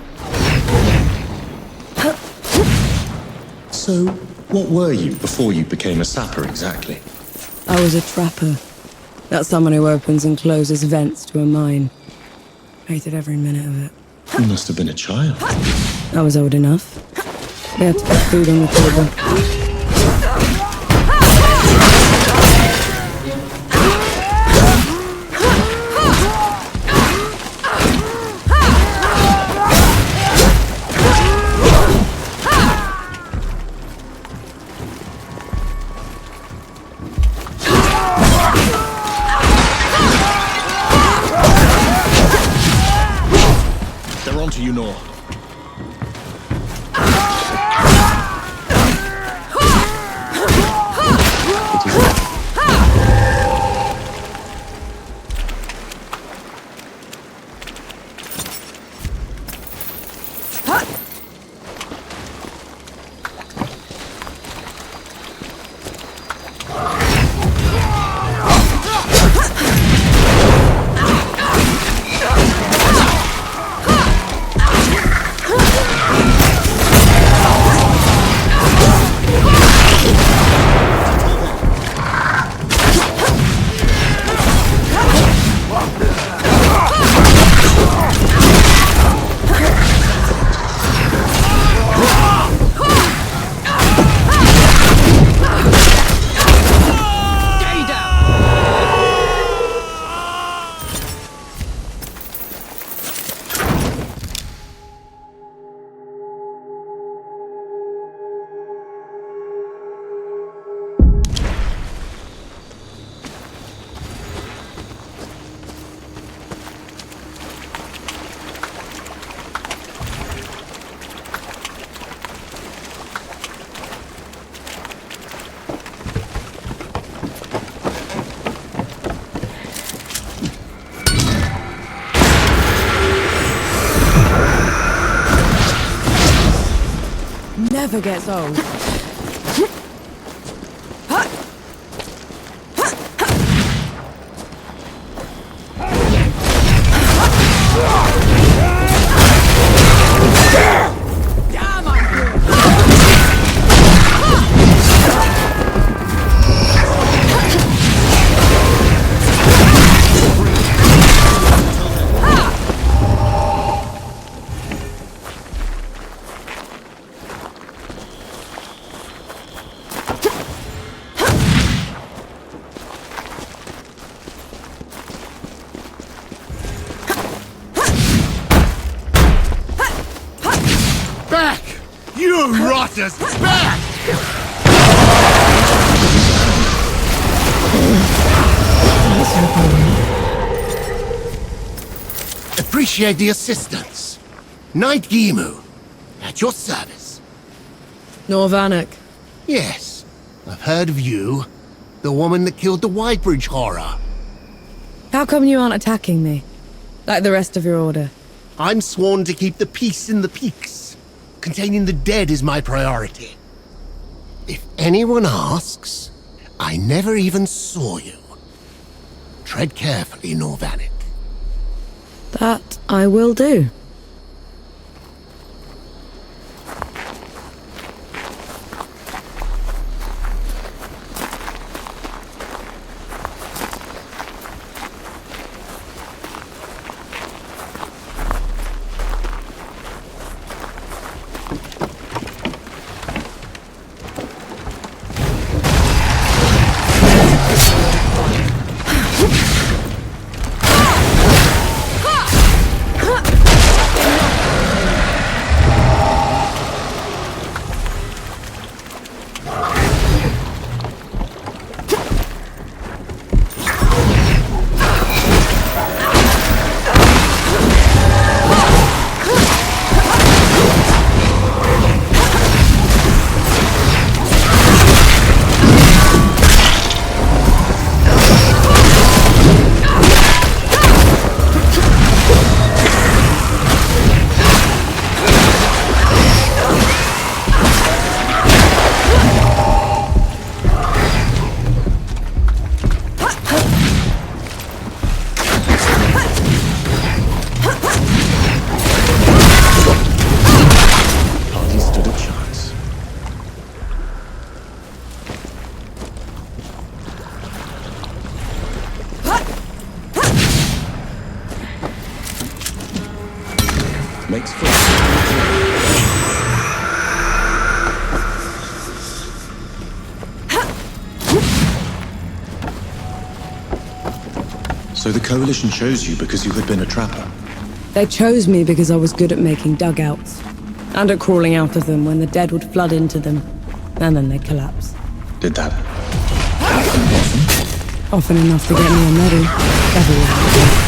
So, what were you before you became a sapper exactly? I was a trapper. That's someone who opens and closes vents to a mine. Hated every minute of it. You must have been a child. I was old enough. We had to put food on the table. They're onto you, Nor. Never gets old. Back! You rotters! Back! Appreciate the assistance. Knight Gimu, at your service. Norvanek. Yes, I've heard of you. The woman that killed the Whitebridge horror. How come you aren't attacking me? Like the rest of your order? I'm sworn to keep the peace in the peaks. Containing the dead is my priority. If anyone asks, I never even saw you. Tread carefully, Norvanek. That I will do. So the Coalition chose you because you had been a trapper? They chose me because I was good at making dugouts, and at crawling out of them when the dead would flood into them, and then they'd collapse. Did that? Often enough to get me a medal. Everywhere.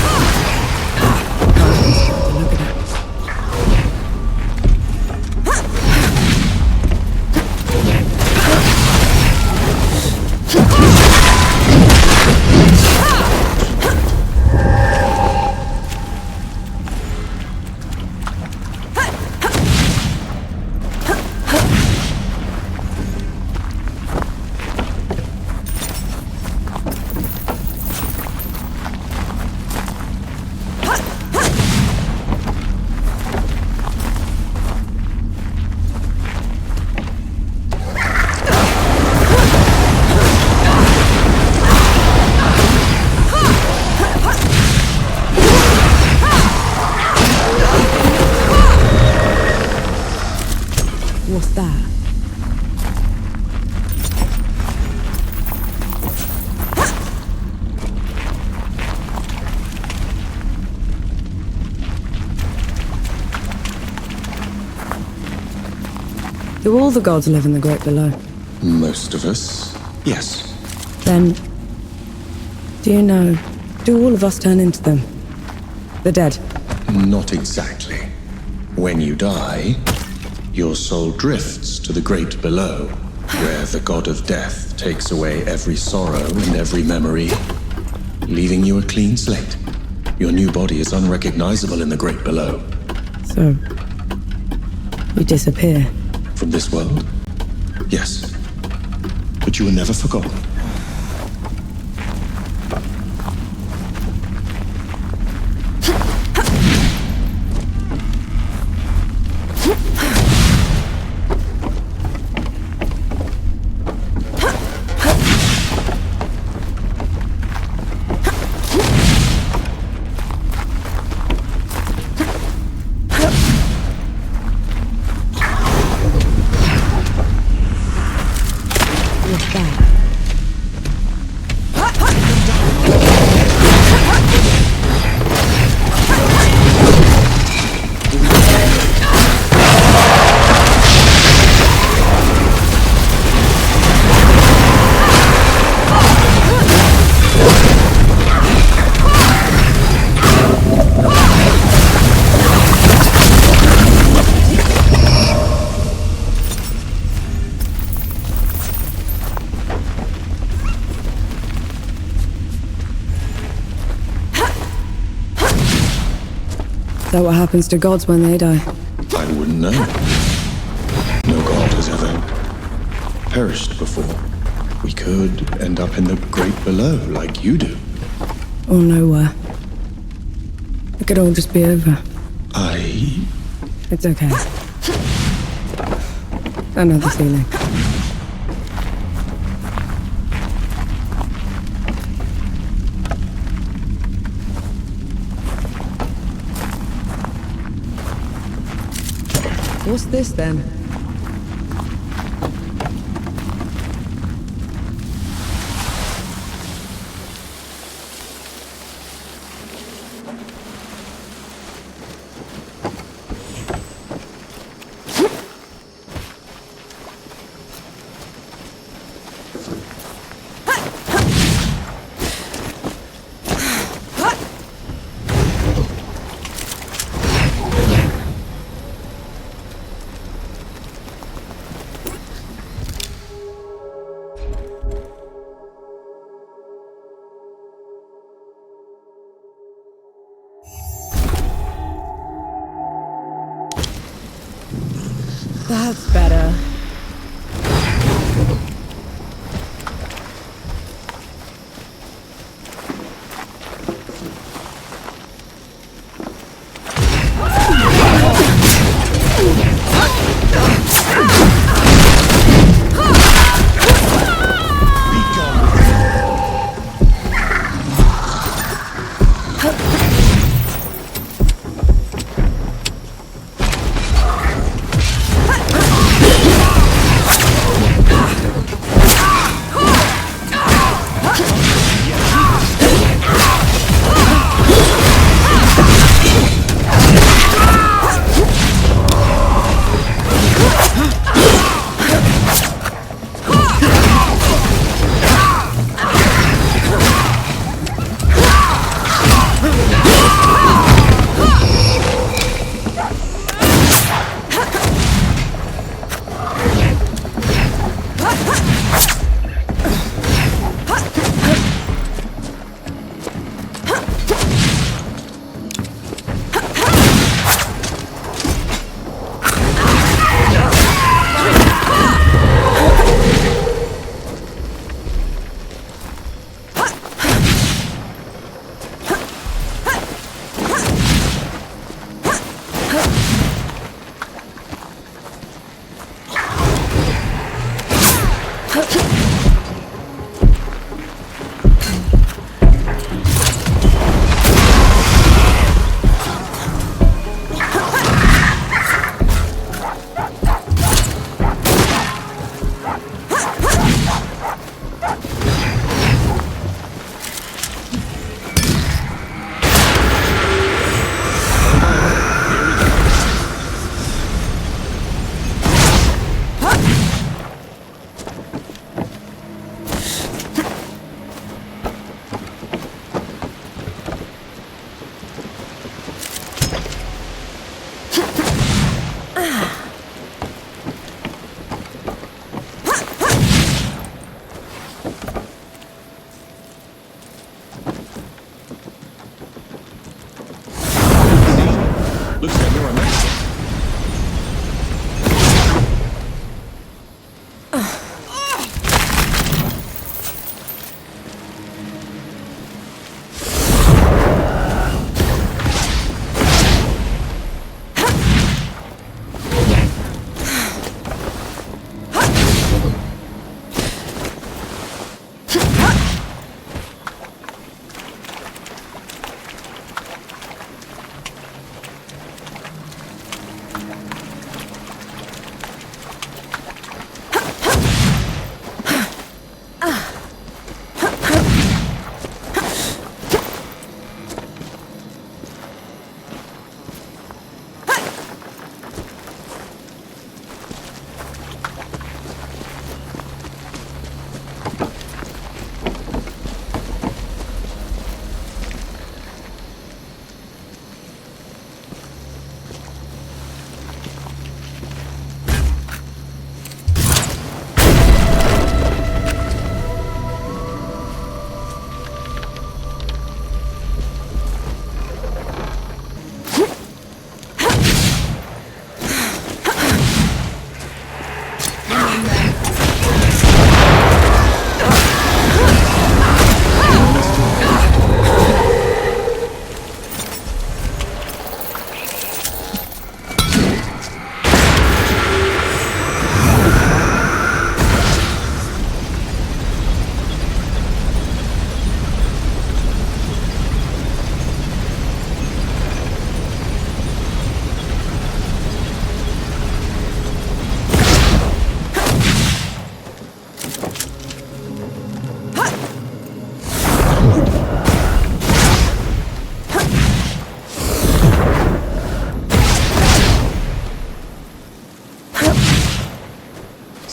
What's that? Do all the gods live in the Great Below? Most of us, yes. Then, do you know, do all of us turn into them? The dead? Not exactly. When you die, your soul drifts to the Great Below, where the god of death takes away every sorrow and every memory, leaving you a clean slate. Your new body is unrecognizable in the Great Below. So, you disappear? From this world? Yes. But you were never forgotten. Is that what happens to gods when they die? I wouldn't know. No god has ever perished before. We could end up in the Great Below, like you do. Or nowhere. It could all just be over. It's okay. I know the feeling. What's this then?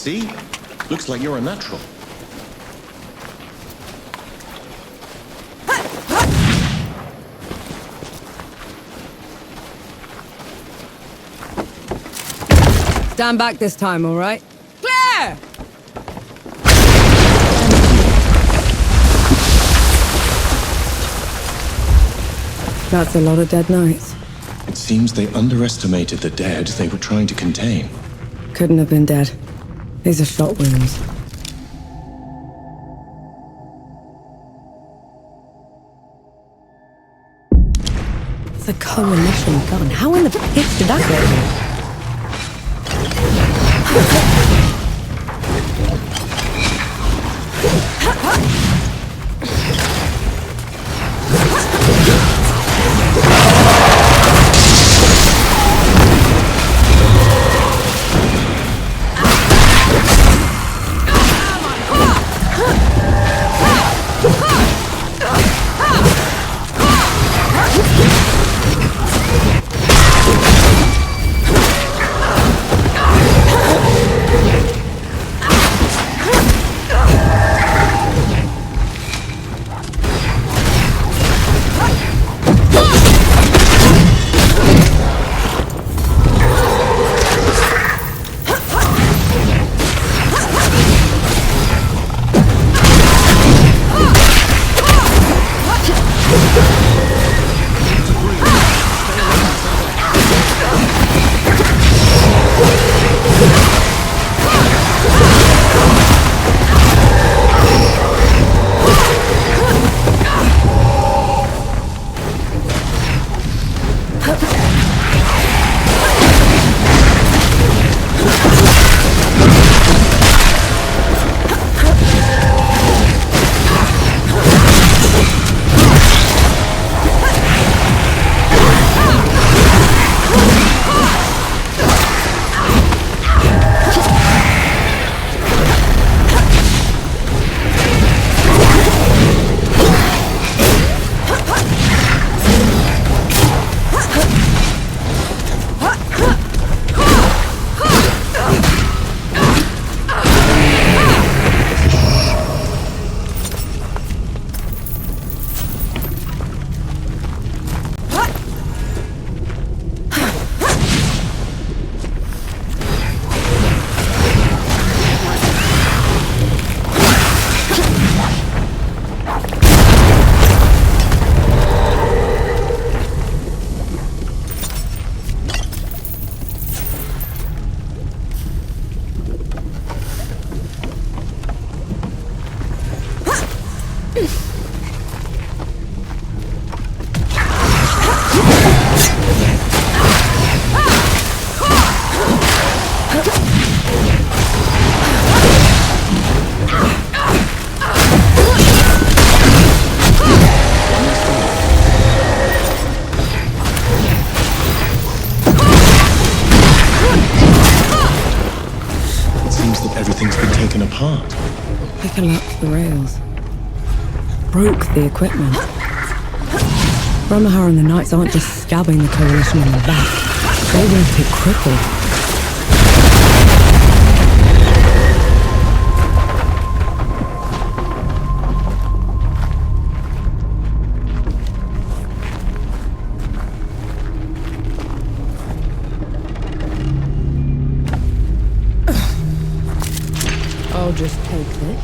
See? Looks like you're a natural. Stand back this time, all right? Clear! That's a lot of dead knights. It seems they underestimated the dead they were trying to contain. Couldn't have been dead. These are shot wounds. It's a coalition gun. How in the piss did that get here? They collapsed the rails. Broke the equipment. Brahmahar and the Knights aren't just stabbing the Coalition in the back. They want it crippled. I'll just take this.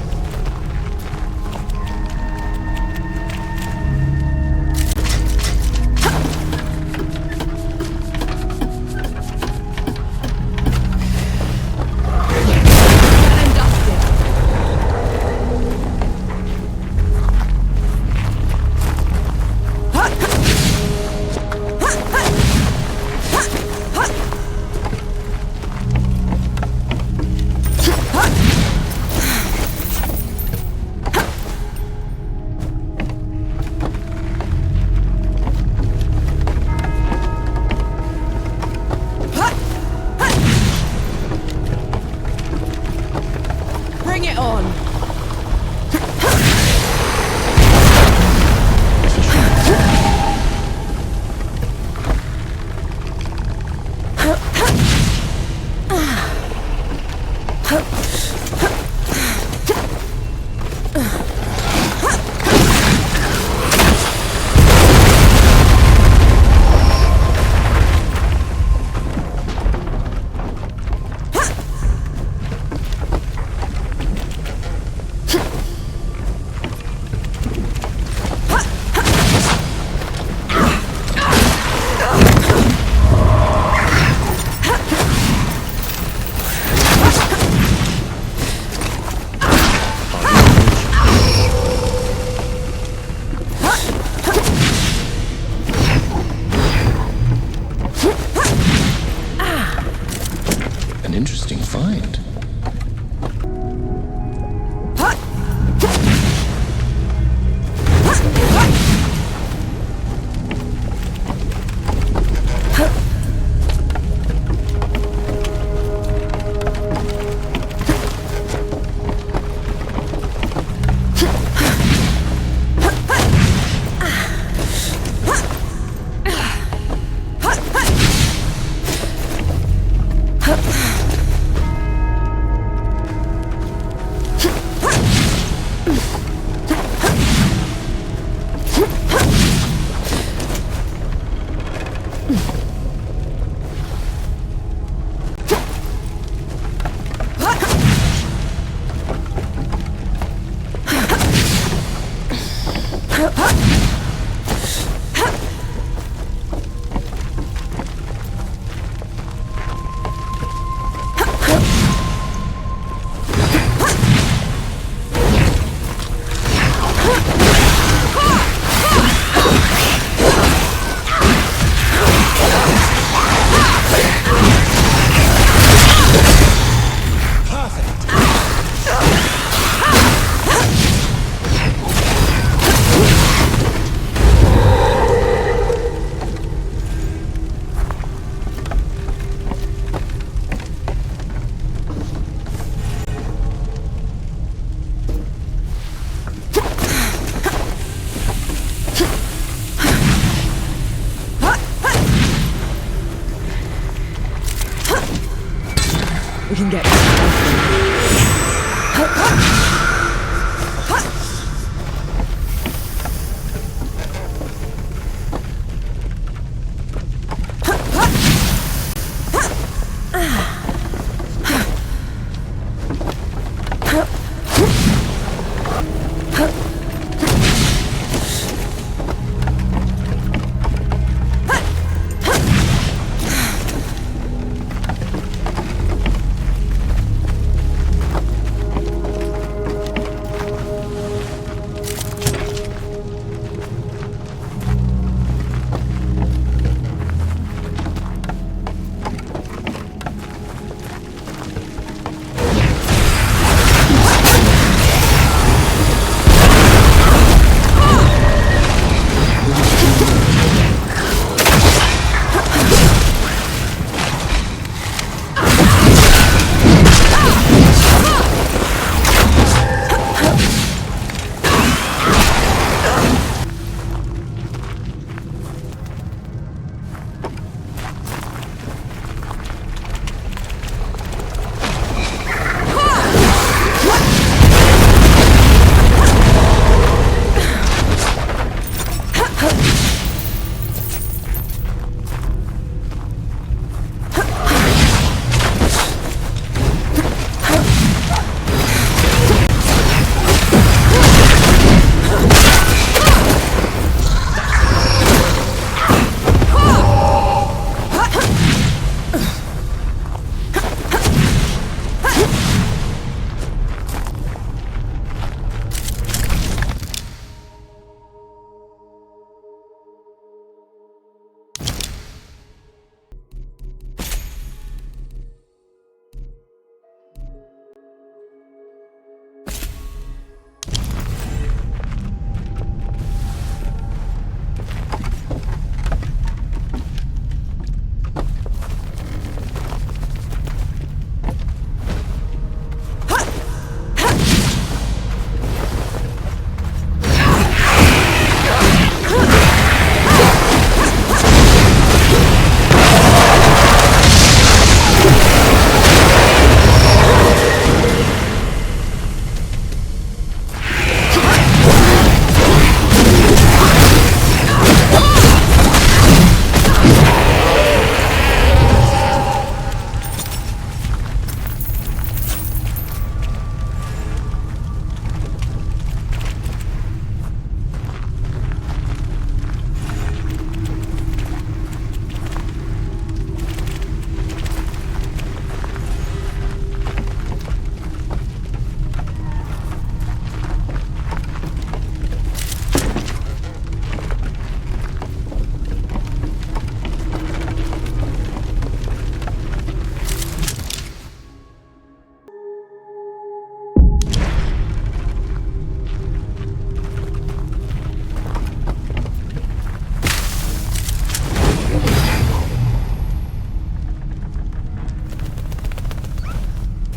Bring it on! An interesting find. We can get...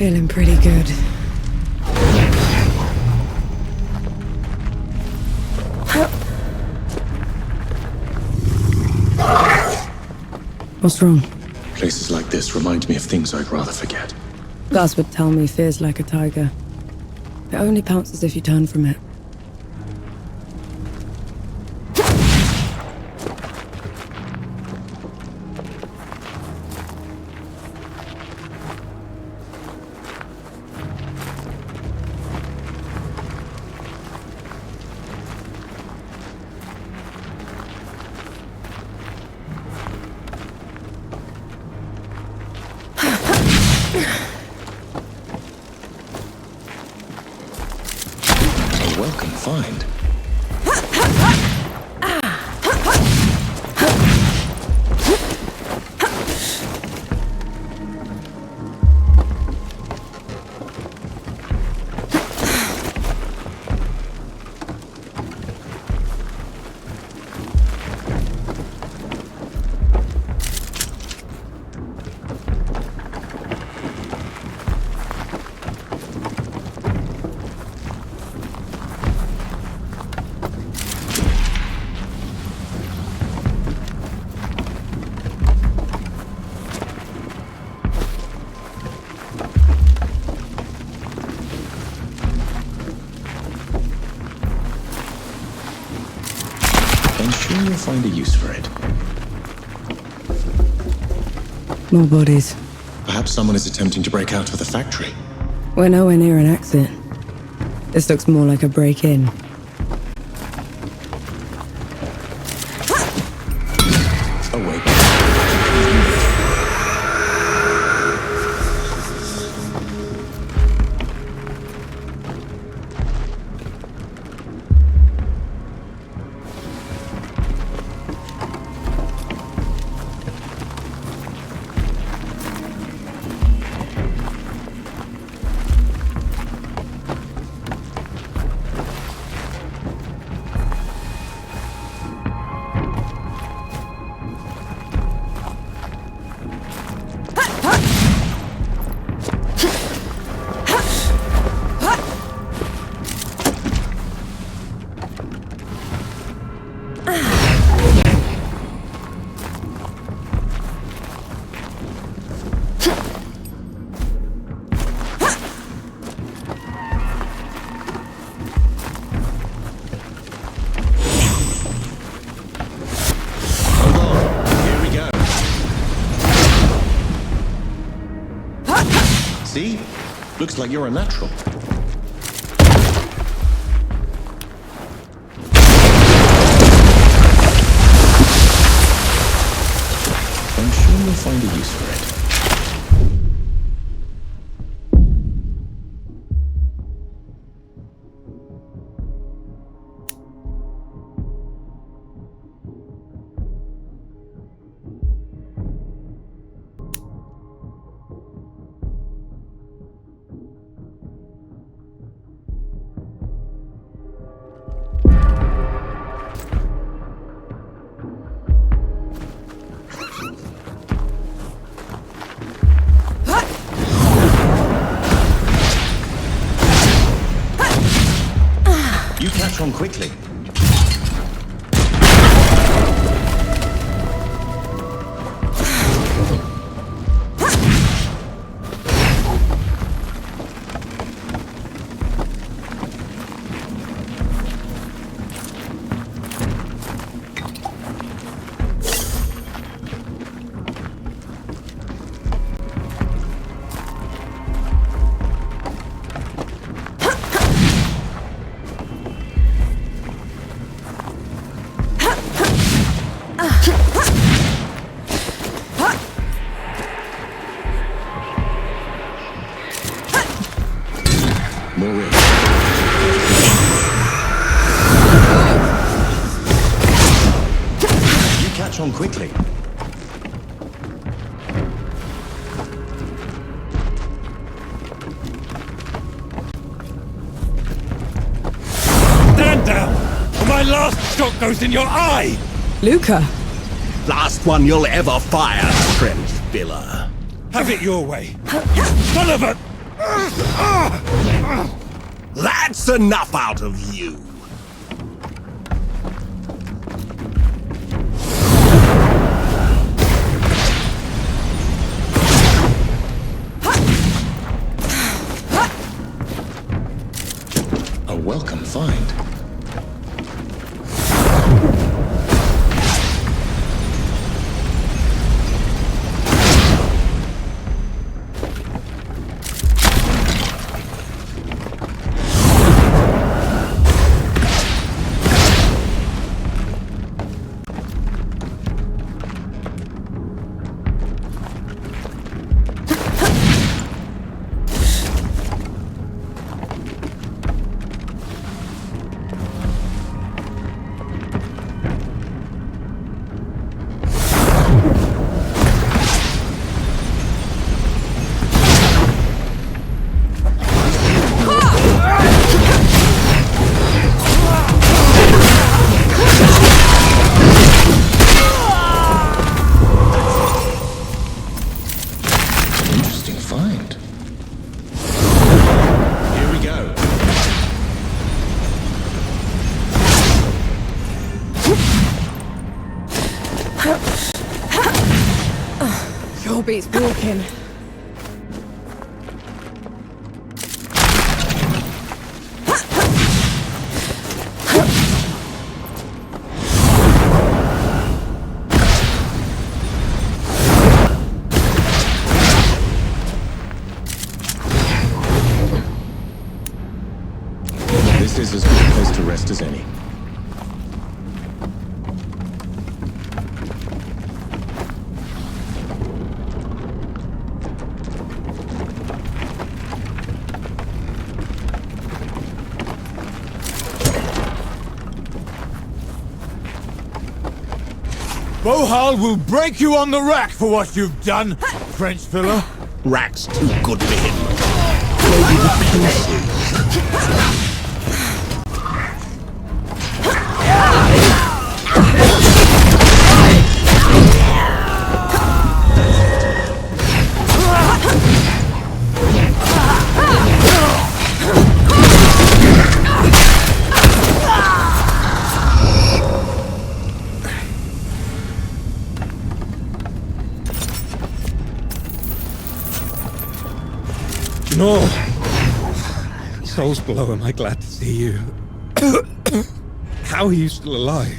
Feeling pretty good. What's wrong? Places like this remind me of things I'd rather forget. Gus would tell me fear's like a tiger. It only pounces if you turn from it. A welcome find. I'm sure you'll find a use for it. More bodies. Perhaps someone is attempting to break out of the factory. We're nowhere near an exit. This looks more like a break-in. Oh, wait. See? Looks like you're a natural. I'm sure you'll find a use for it. You catch on quickly. More in. You catch on quickly. Stand down, or my last shot goes in your eye! Luca! Last one you'll ever fire, Trench Filler. Have it your way, you son of a... That's enough out of you. A welcome find. Sure beats walking. This is as good a place to rest as any. Bohal will break you on the rack for what you've done, French fella. Rack's too good for him. Maybe the pieces. No! Souls below, am I glad to see you. How are you still alive?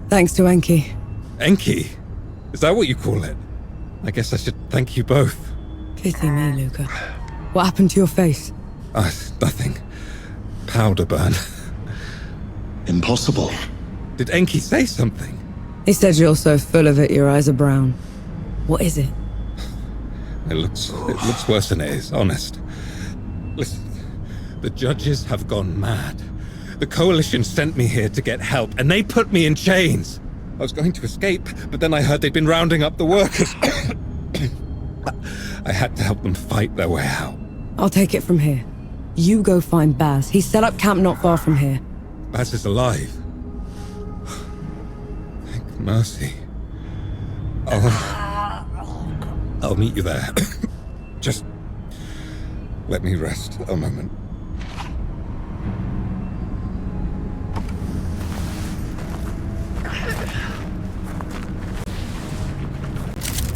Thanks to Enki. Enki? Is that what you call it? I guess I should thank you both. Pity me, Luca. What happened to your face? Nothing. Powder burn. Impossible. Did Enki say something? He said you're so full of it, your eyes are brown. What is it? It looks worse than it is, honest. Listen, the judges have gone mad. The Coalition sent me here to get help, and they put me in chains. I was going to escape, but then I heard they'd been rounding up the workers. I had to help them fight their way out. I'll take it from here. You go find Baz. He's set up camp not far from here. Baz is alive. Thank mercy. I'll meet you there. Just let me rest a moment.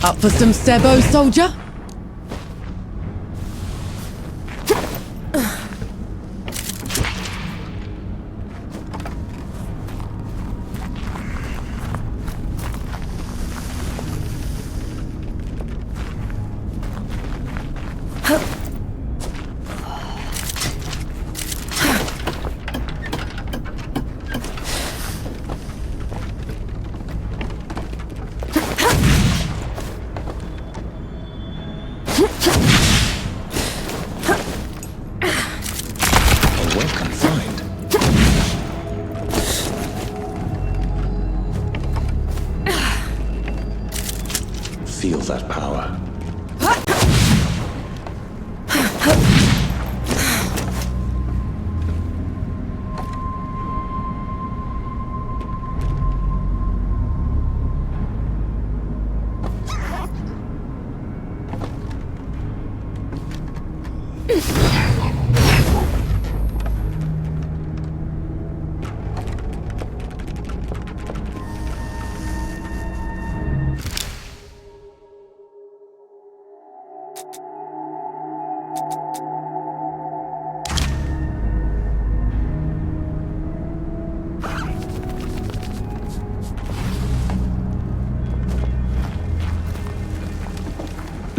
Up for some Sebo, soldier? Feel that power.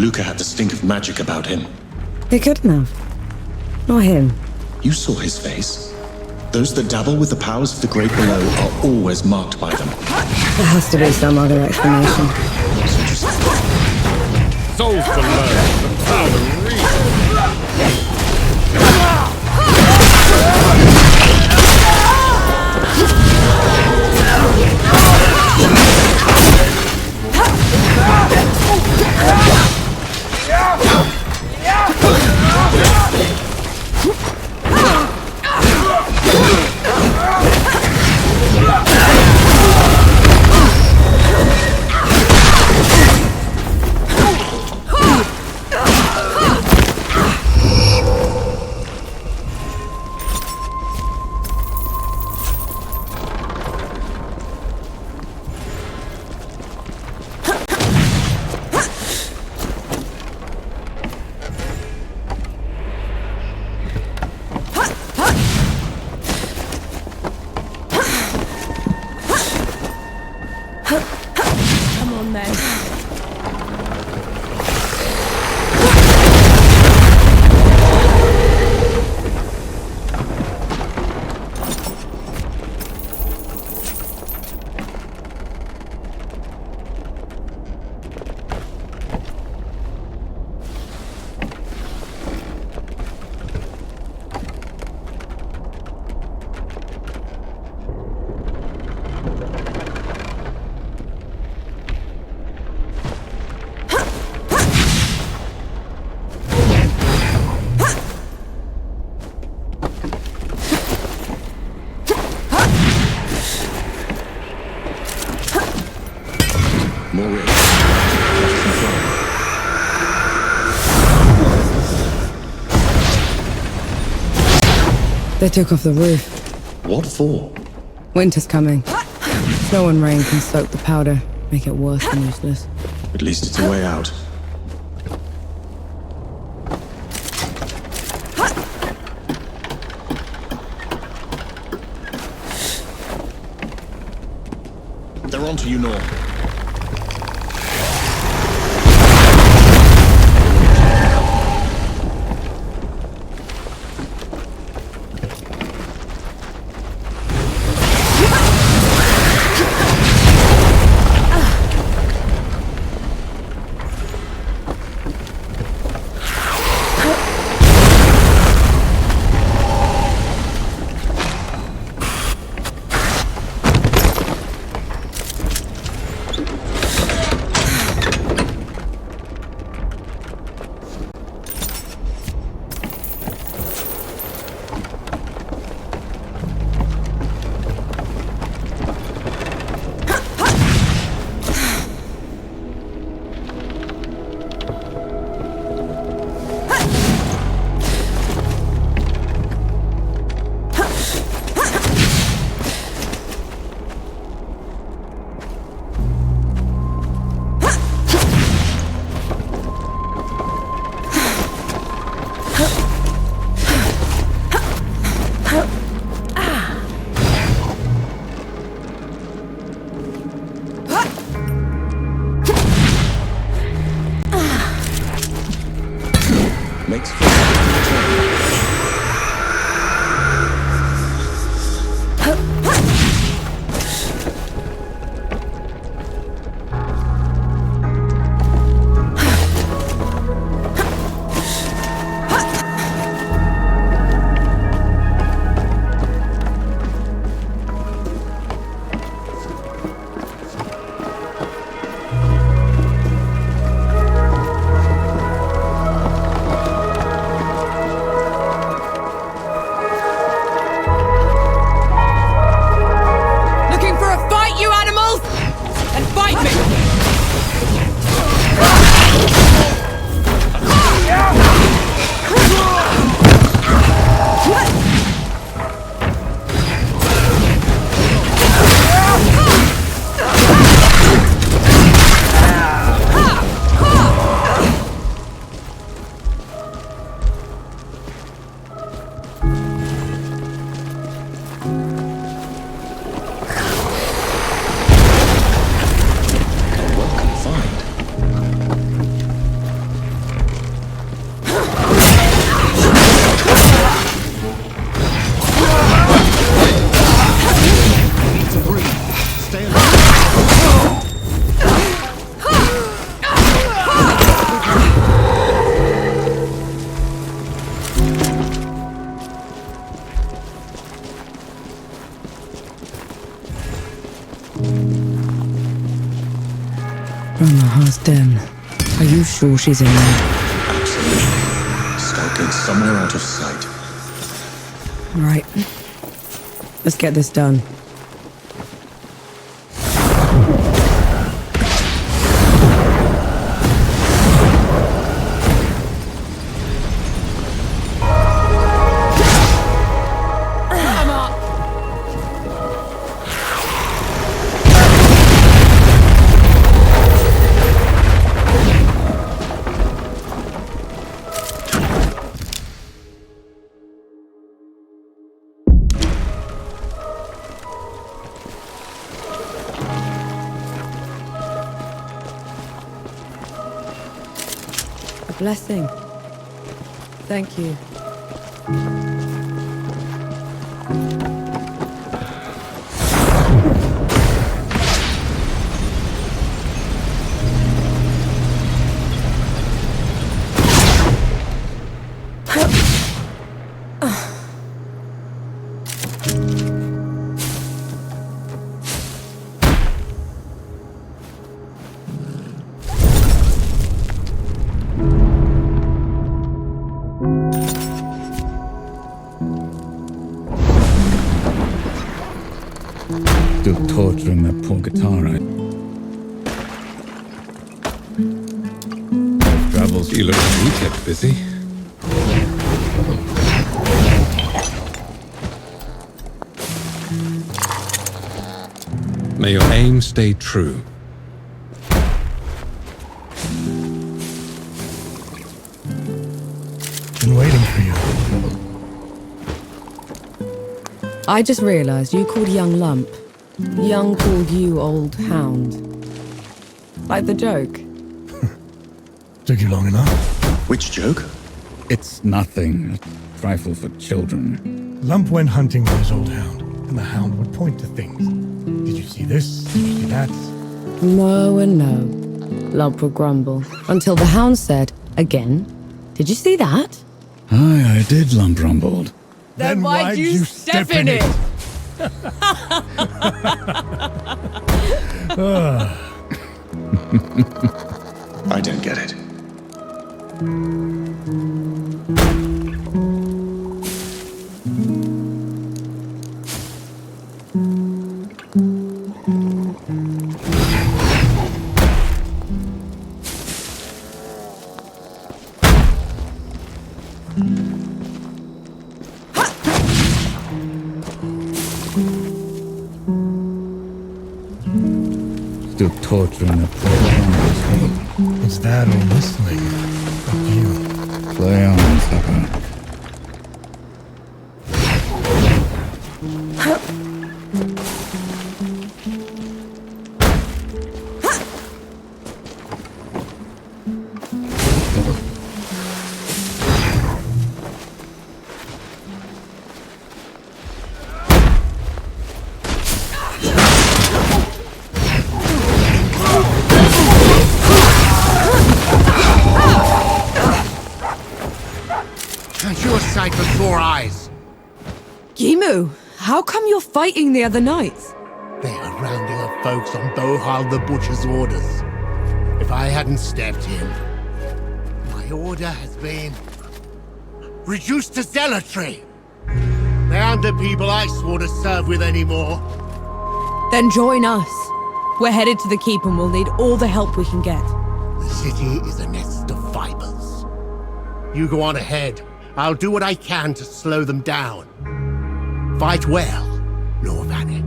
Luca had the stink of magic about him. He couldn't have. Not him. You saw his face. Those that dabble with the powers of the great below are always marked by them. There has to be some other explanation. Souls below, the power of reason. Come on then. More rigs. They took off the roof. What for? Winter's coming. Snow and rain can soak the powder, make it worse than useless. At least it's a way out. They're onto you, Nor. Then, are you sure she's in there? Absolutely. Skulking somewhere out of sight. Right. Let's get this done. Blessing. Thank you. Still torturing that poor guitar, right? Travels. You look to be kept busy. May your aim stay true. Been waiting for you. I just realized you called Young Lump. Young called you Old Hound. Like the joke. Took you long enough. Which joke? It's nothing. A trifle for children. Lump went hunting with his old hound, and the hound would point to things. Did you see this? Did you see that? No and no. Lump would grumble. Until the hound said, again, did you see that? Aye, I did, Lump rumbled. Then why'd you step in it? I don't get it. Still torturing that poor guitar. Is that or whistling? Up to you. Play on, sucker. Your sight for sore eyes. Gimu, how come you're fighting the other knights? They are rounding up folks on Bohal the Butcher's orders. If I hadn't stepped in, my order has been reduced to zealotry. They aren't the people I swore to serve with anymore. Then join us. We're headed to the keep and we'll need all the help we can get. The city is a nest of vipers. You go on ahead. I'll do what I can to slow them down. Fight well, Lord Vanek.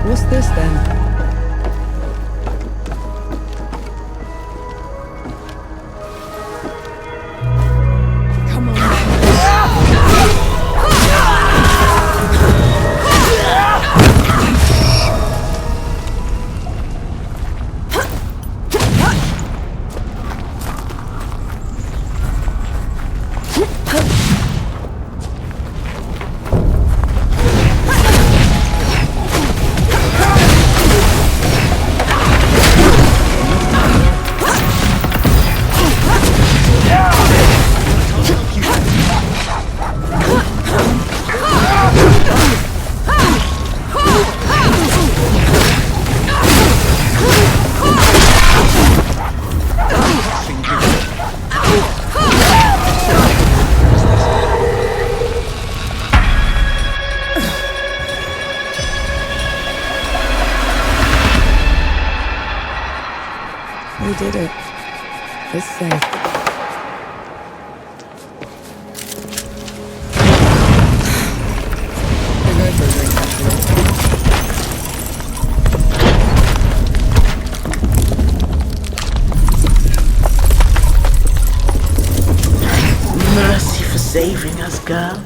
What's this then? is safe. Mercy for saving us, girl.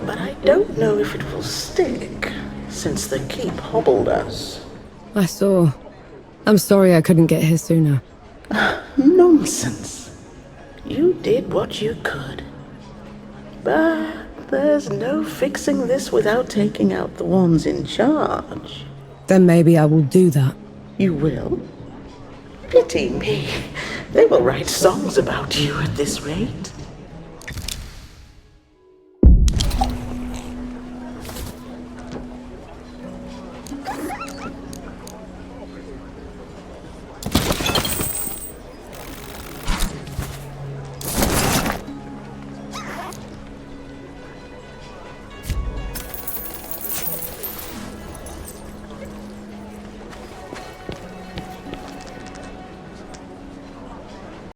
But I don't know if it will stick, since the keep hobbled us. I saw. I'm sorry I couldn't get here sooner. Nonsense. You did what you could. But there's no fixing this without taking out the ones in charge. Then maybe I will do that. You will? Pity me. They will write songs about you at this rate.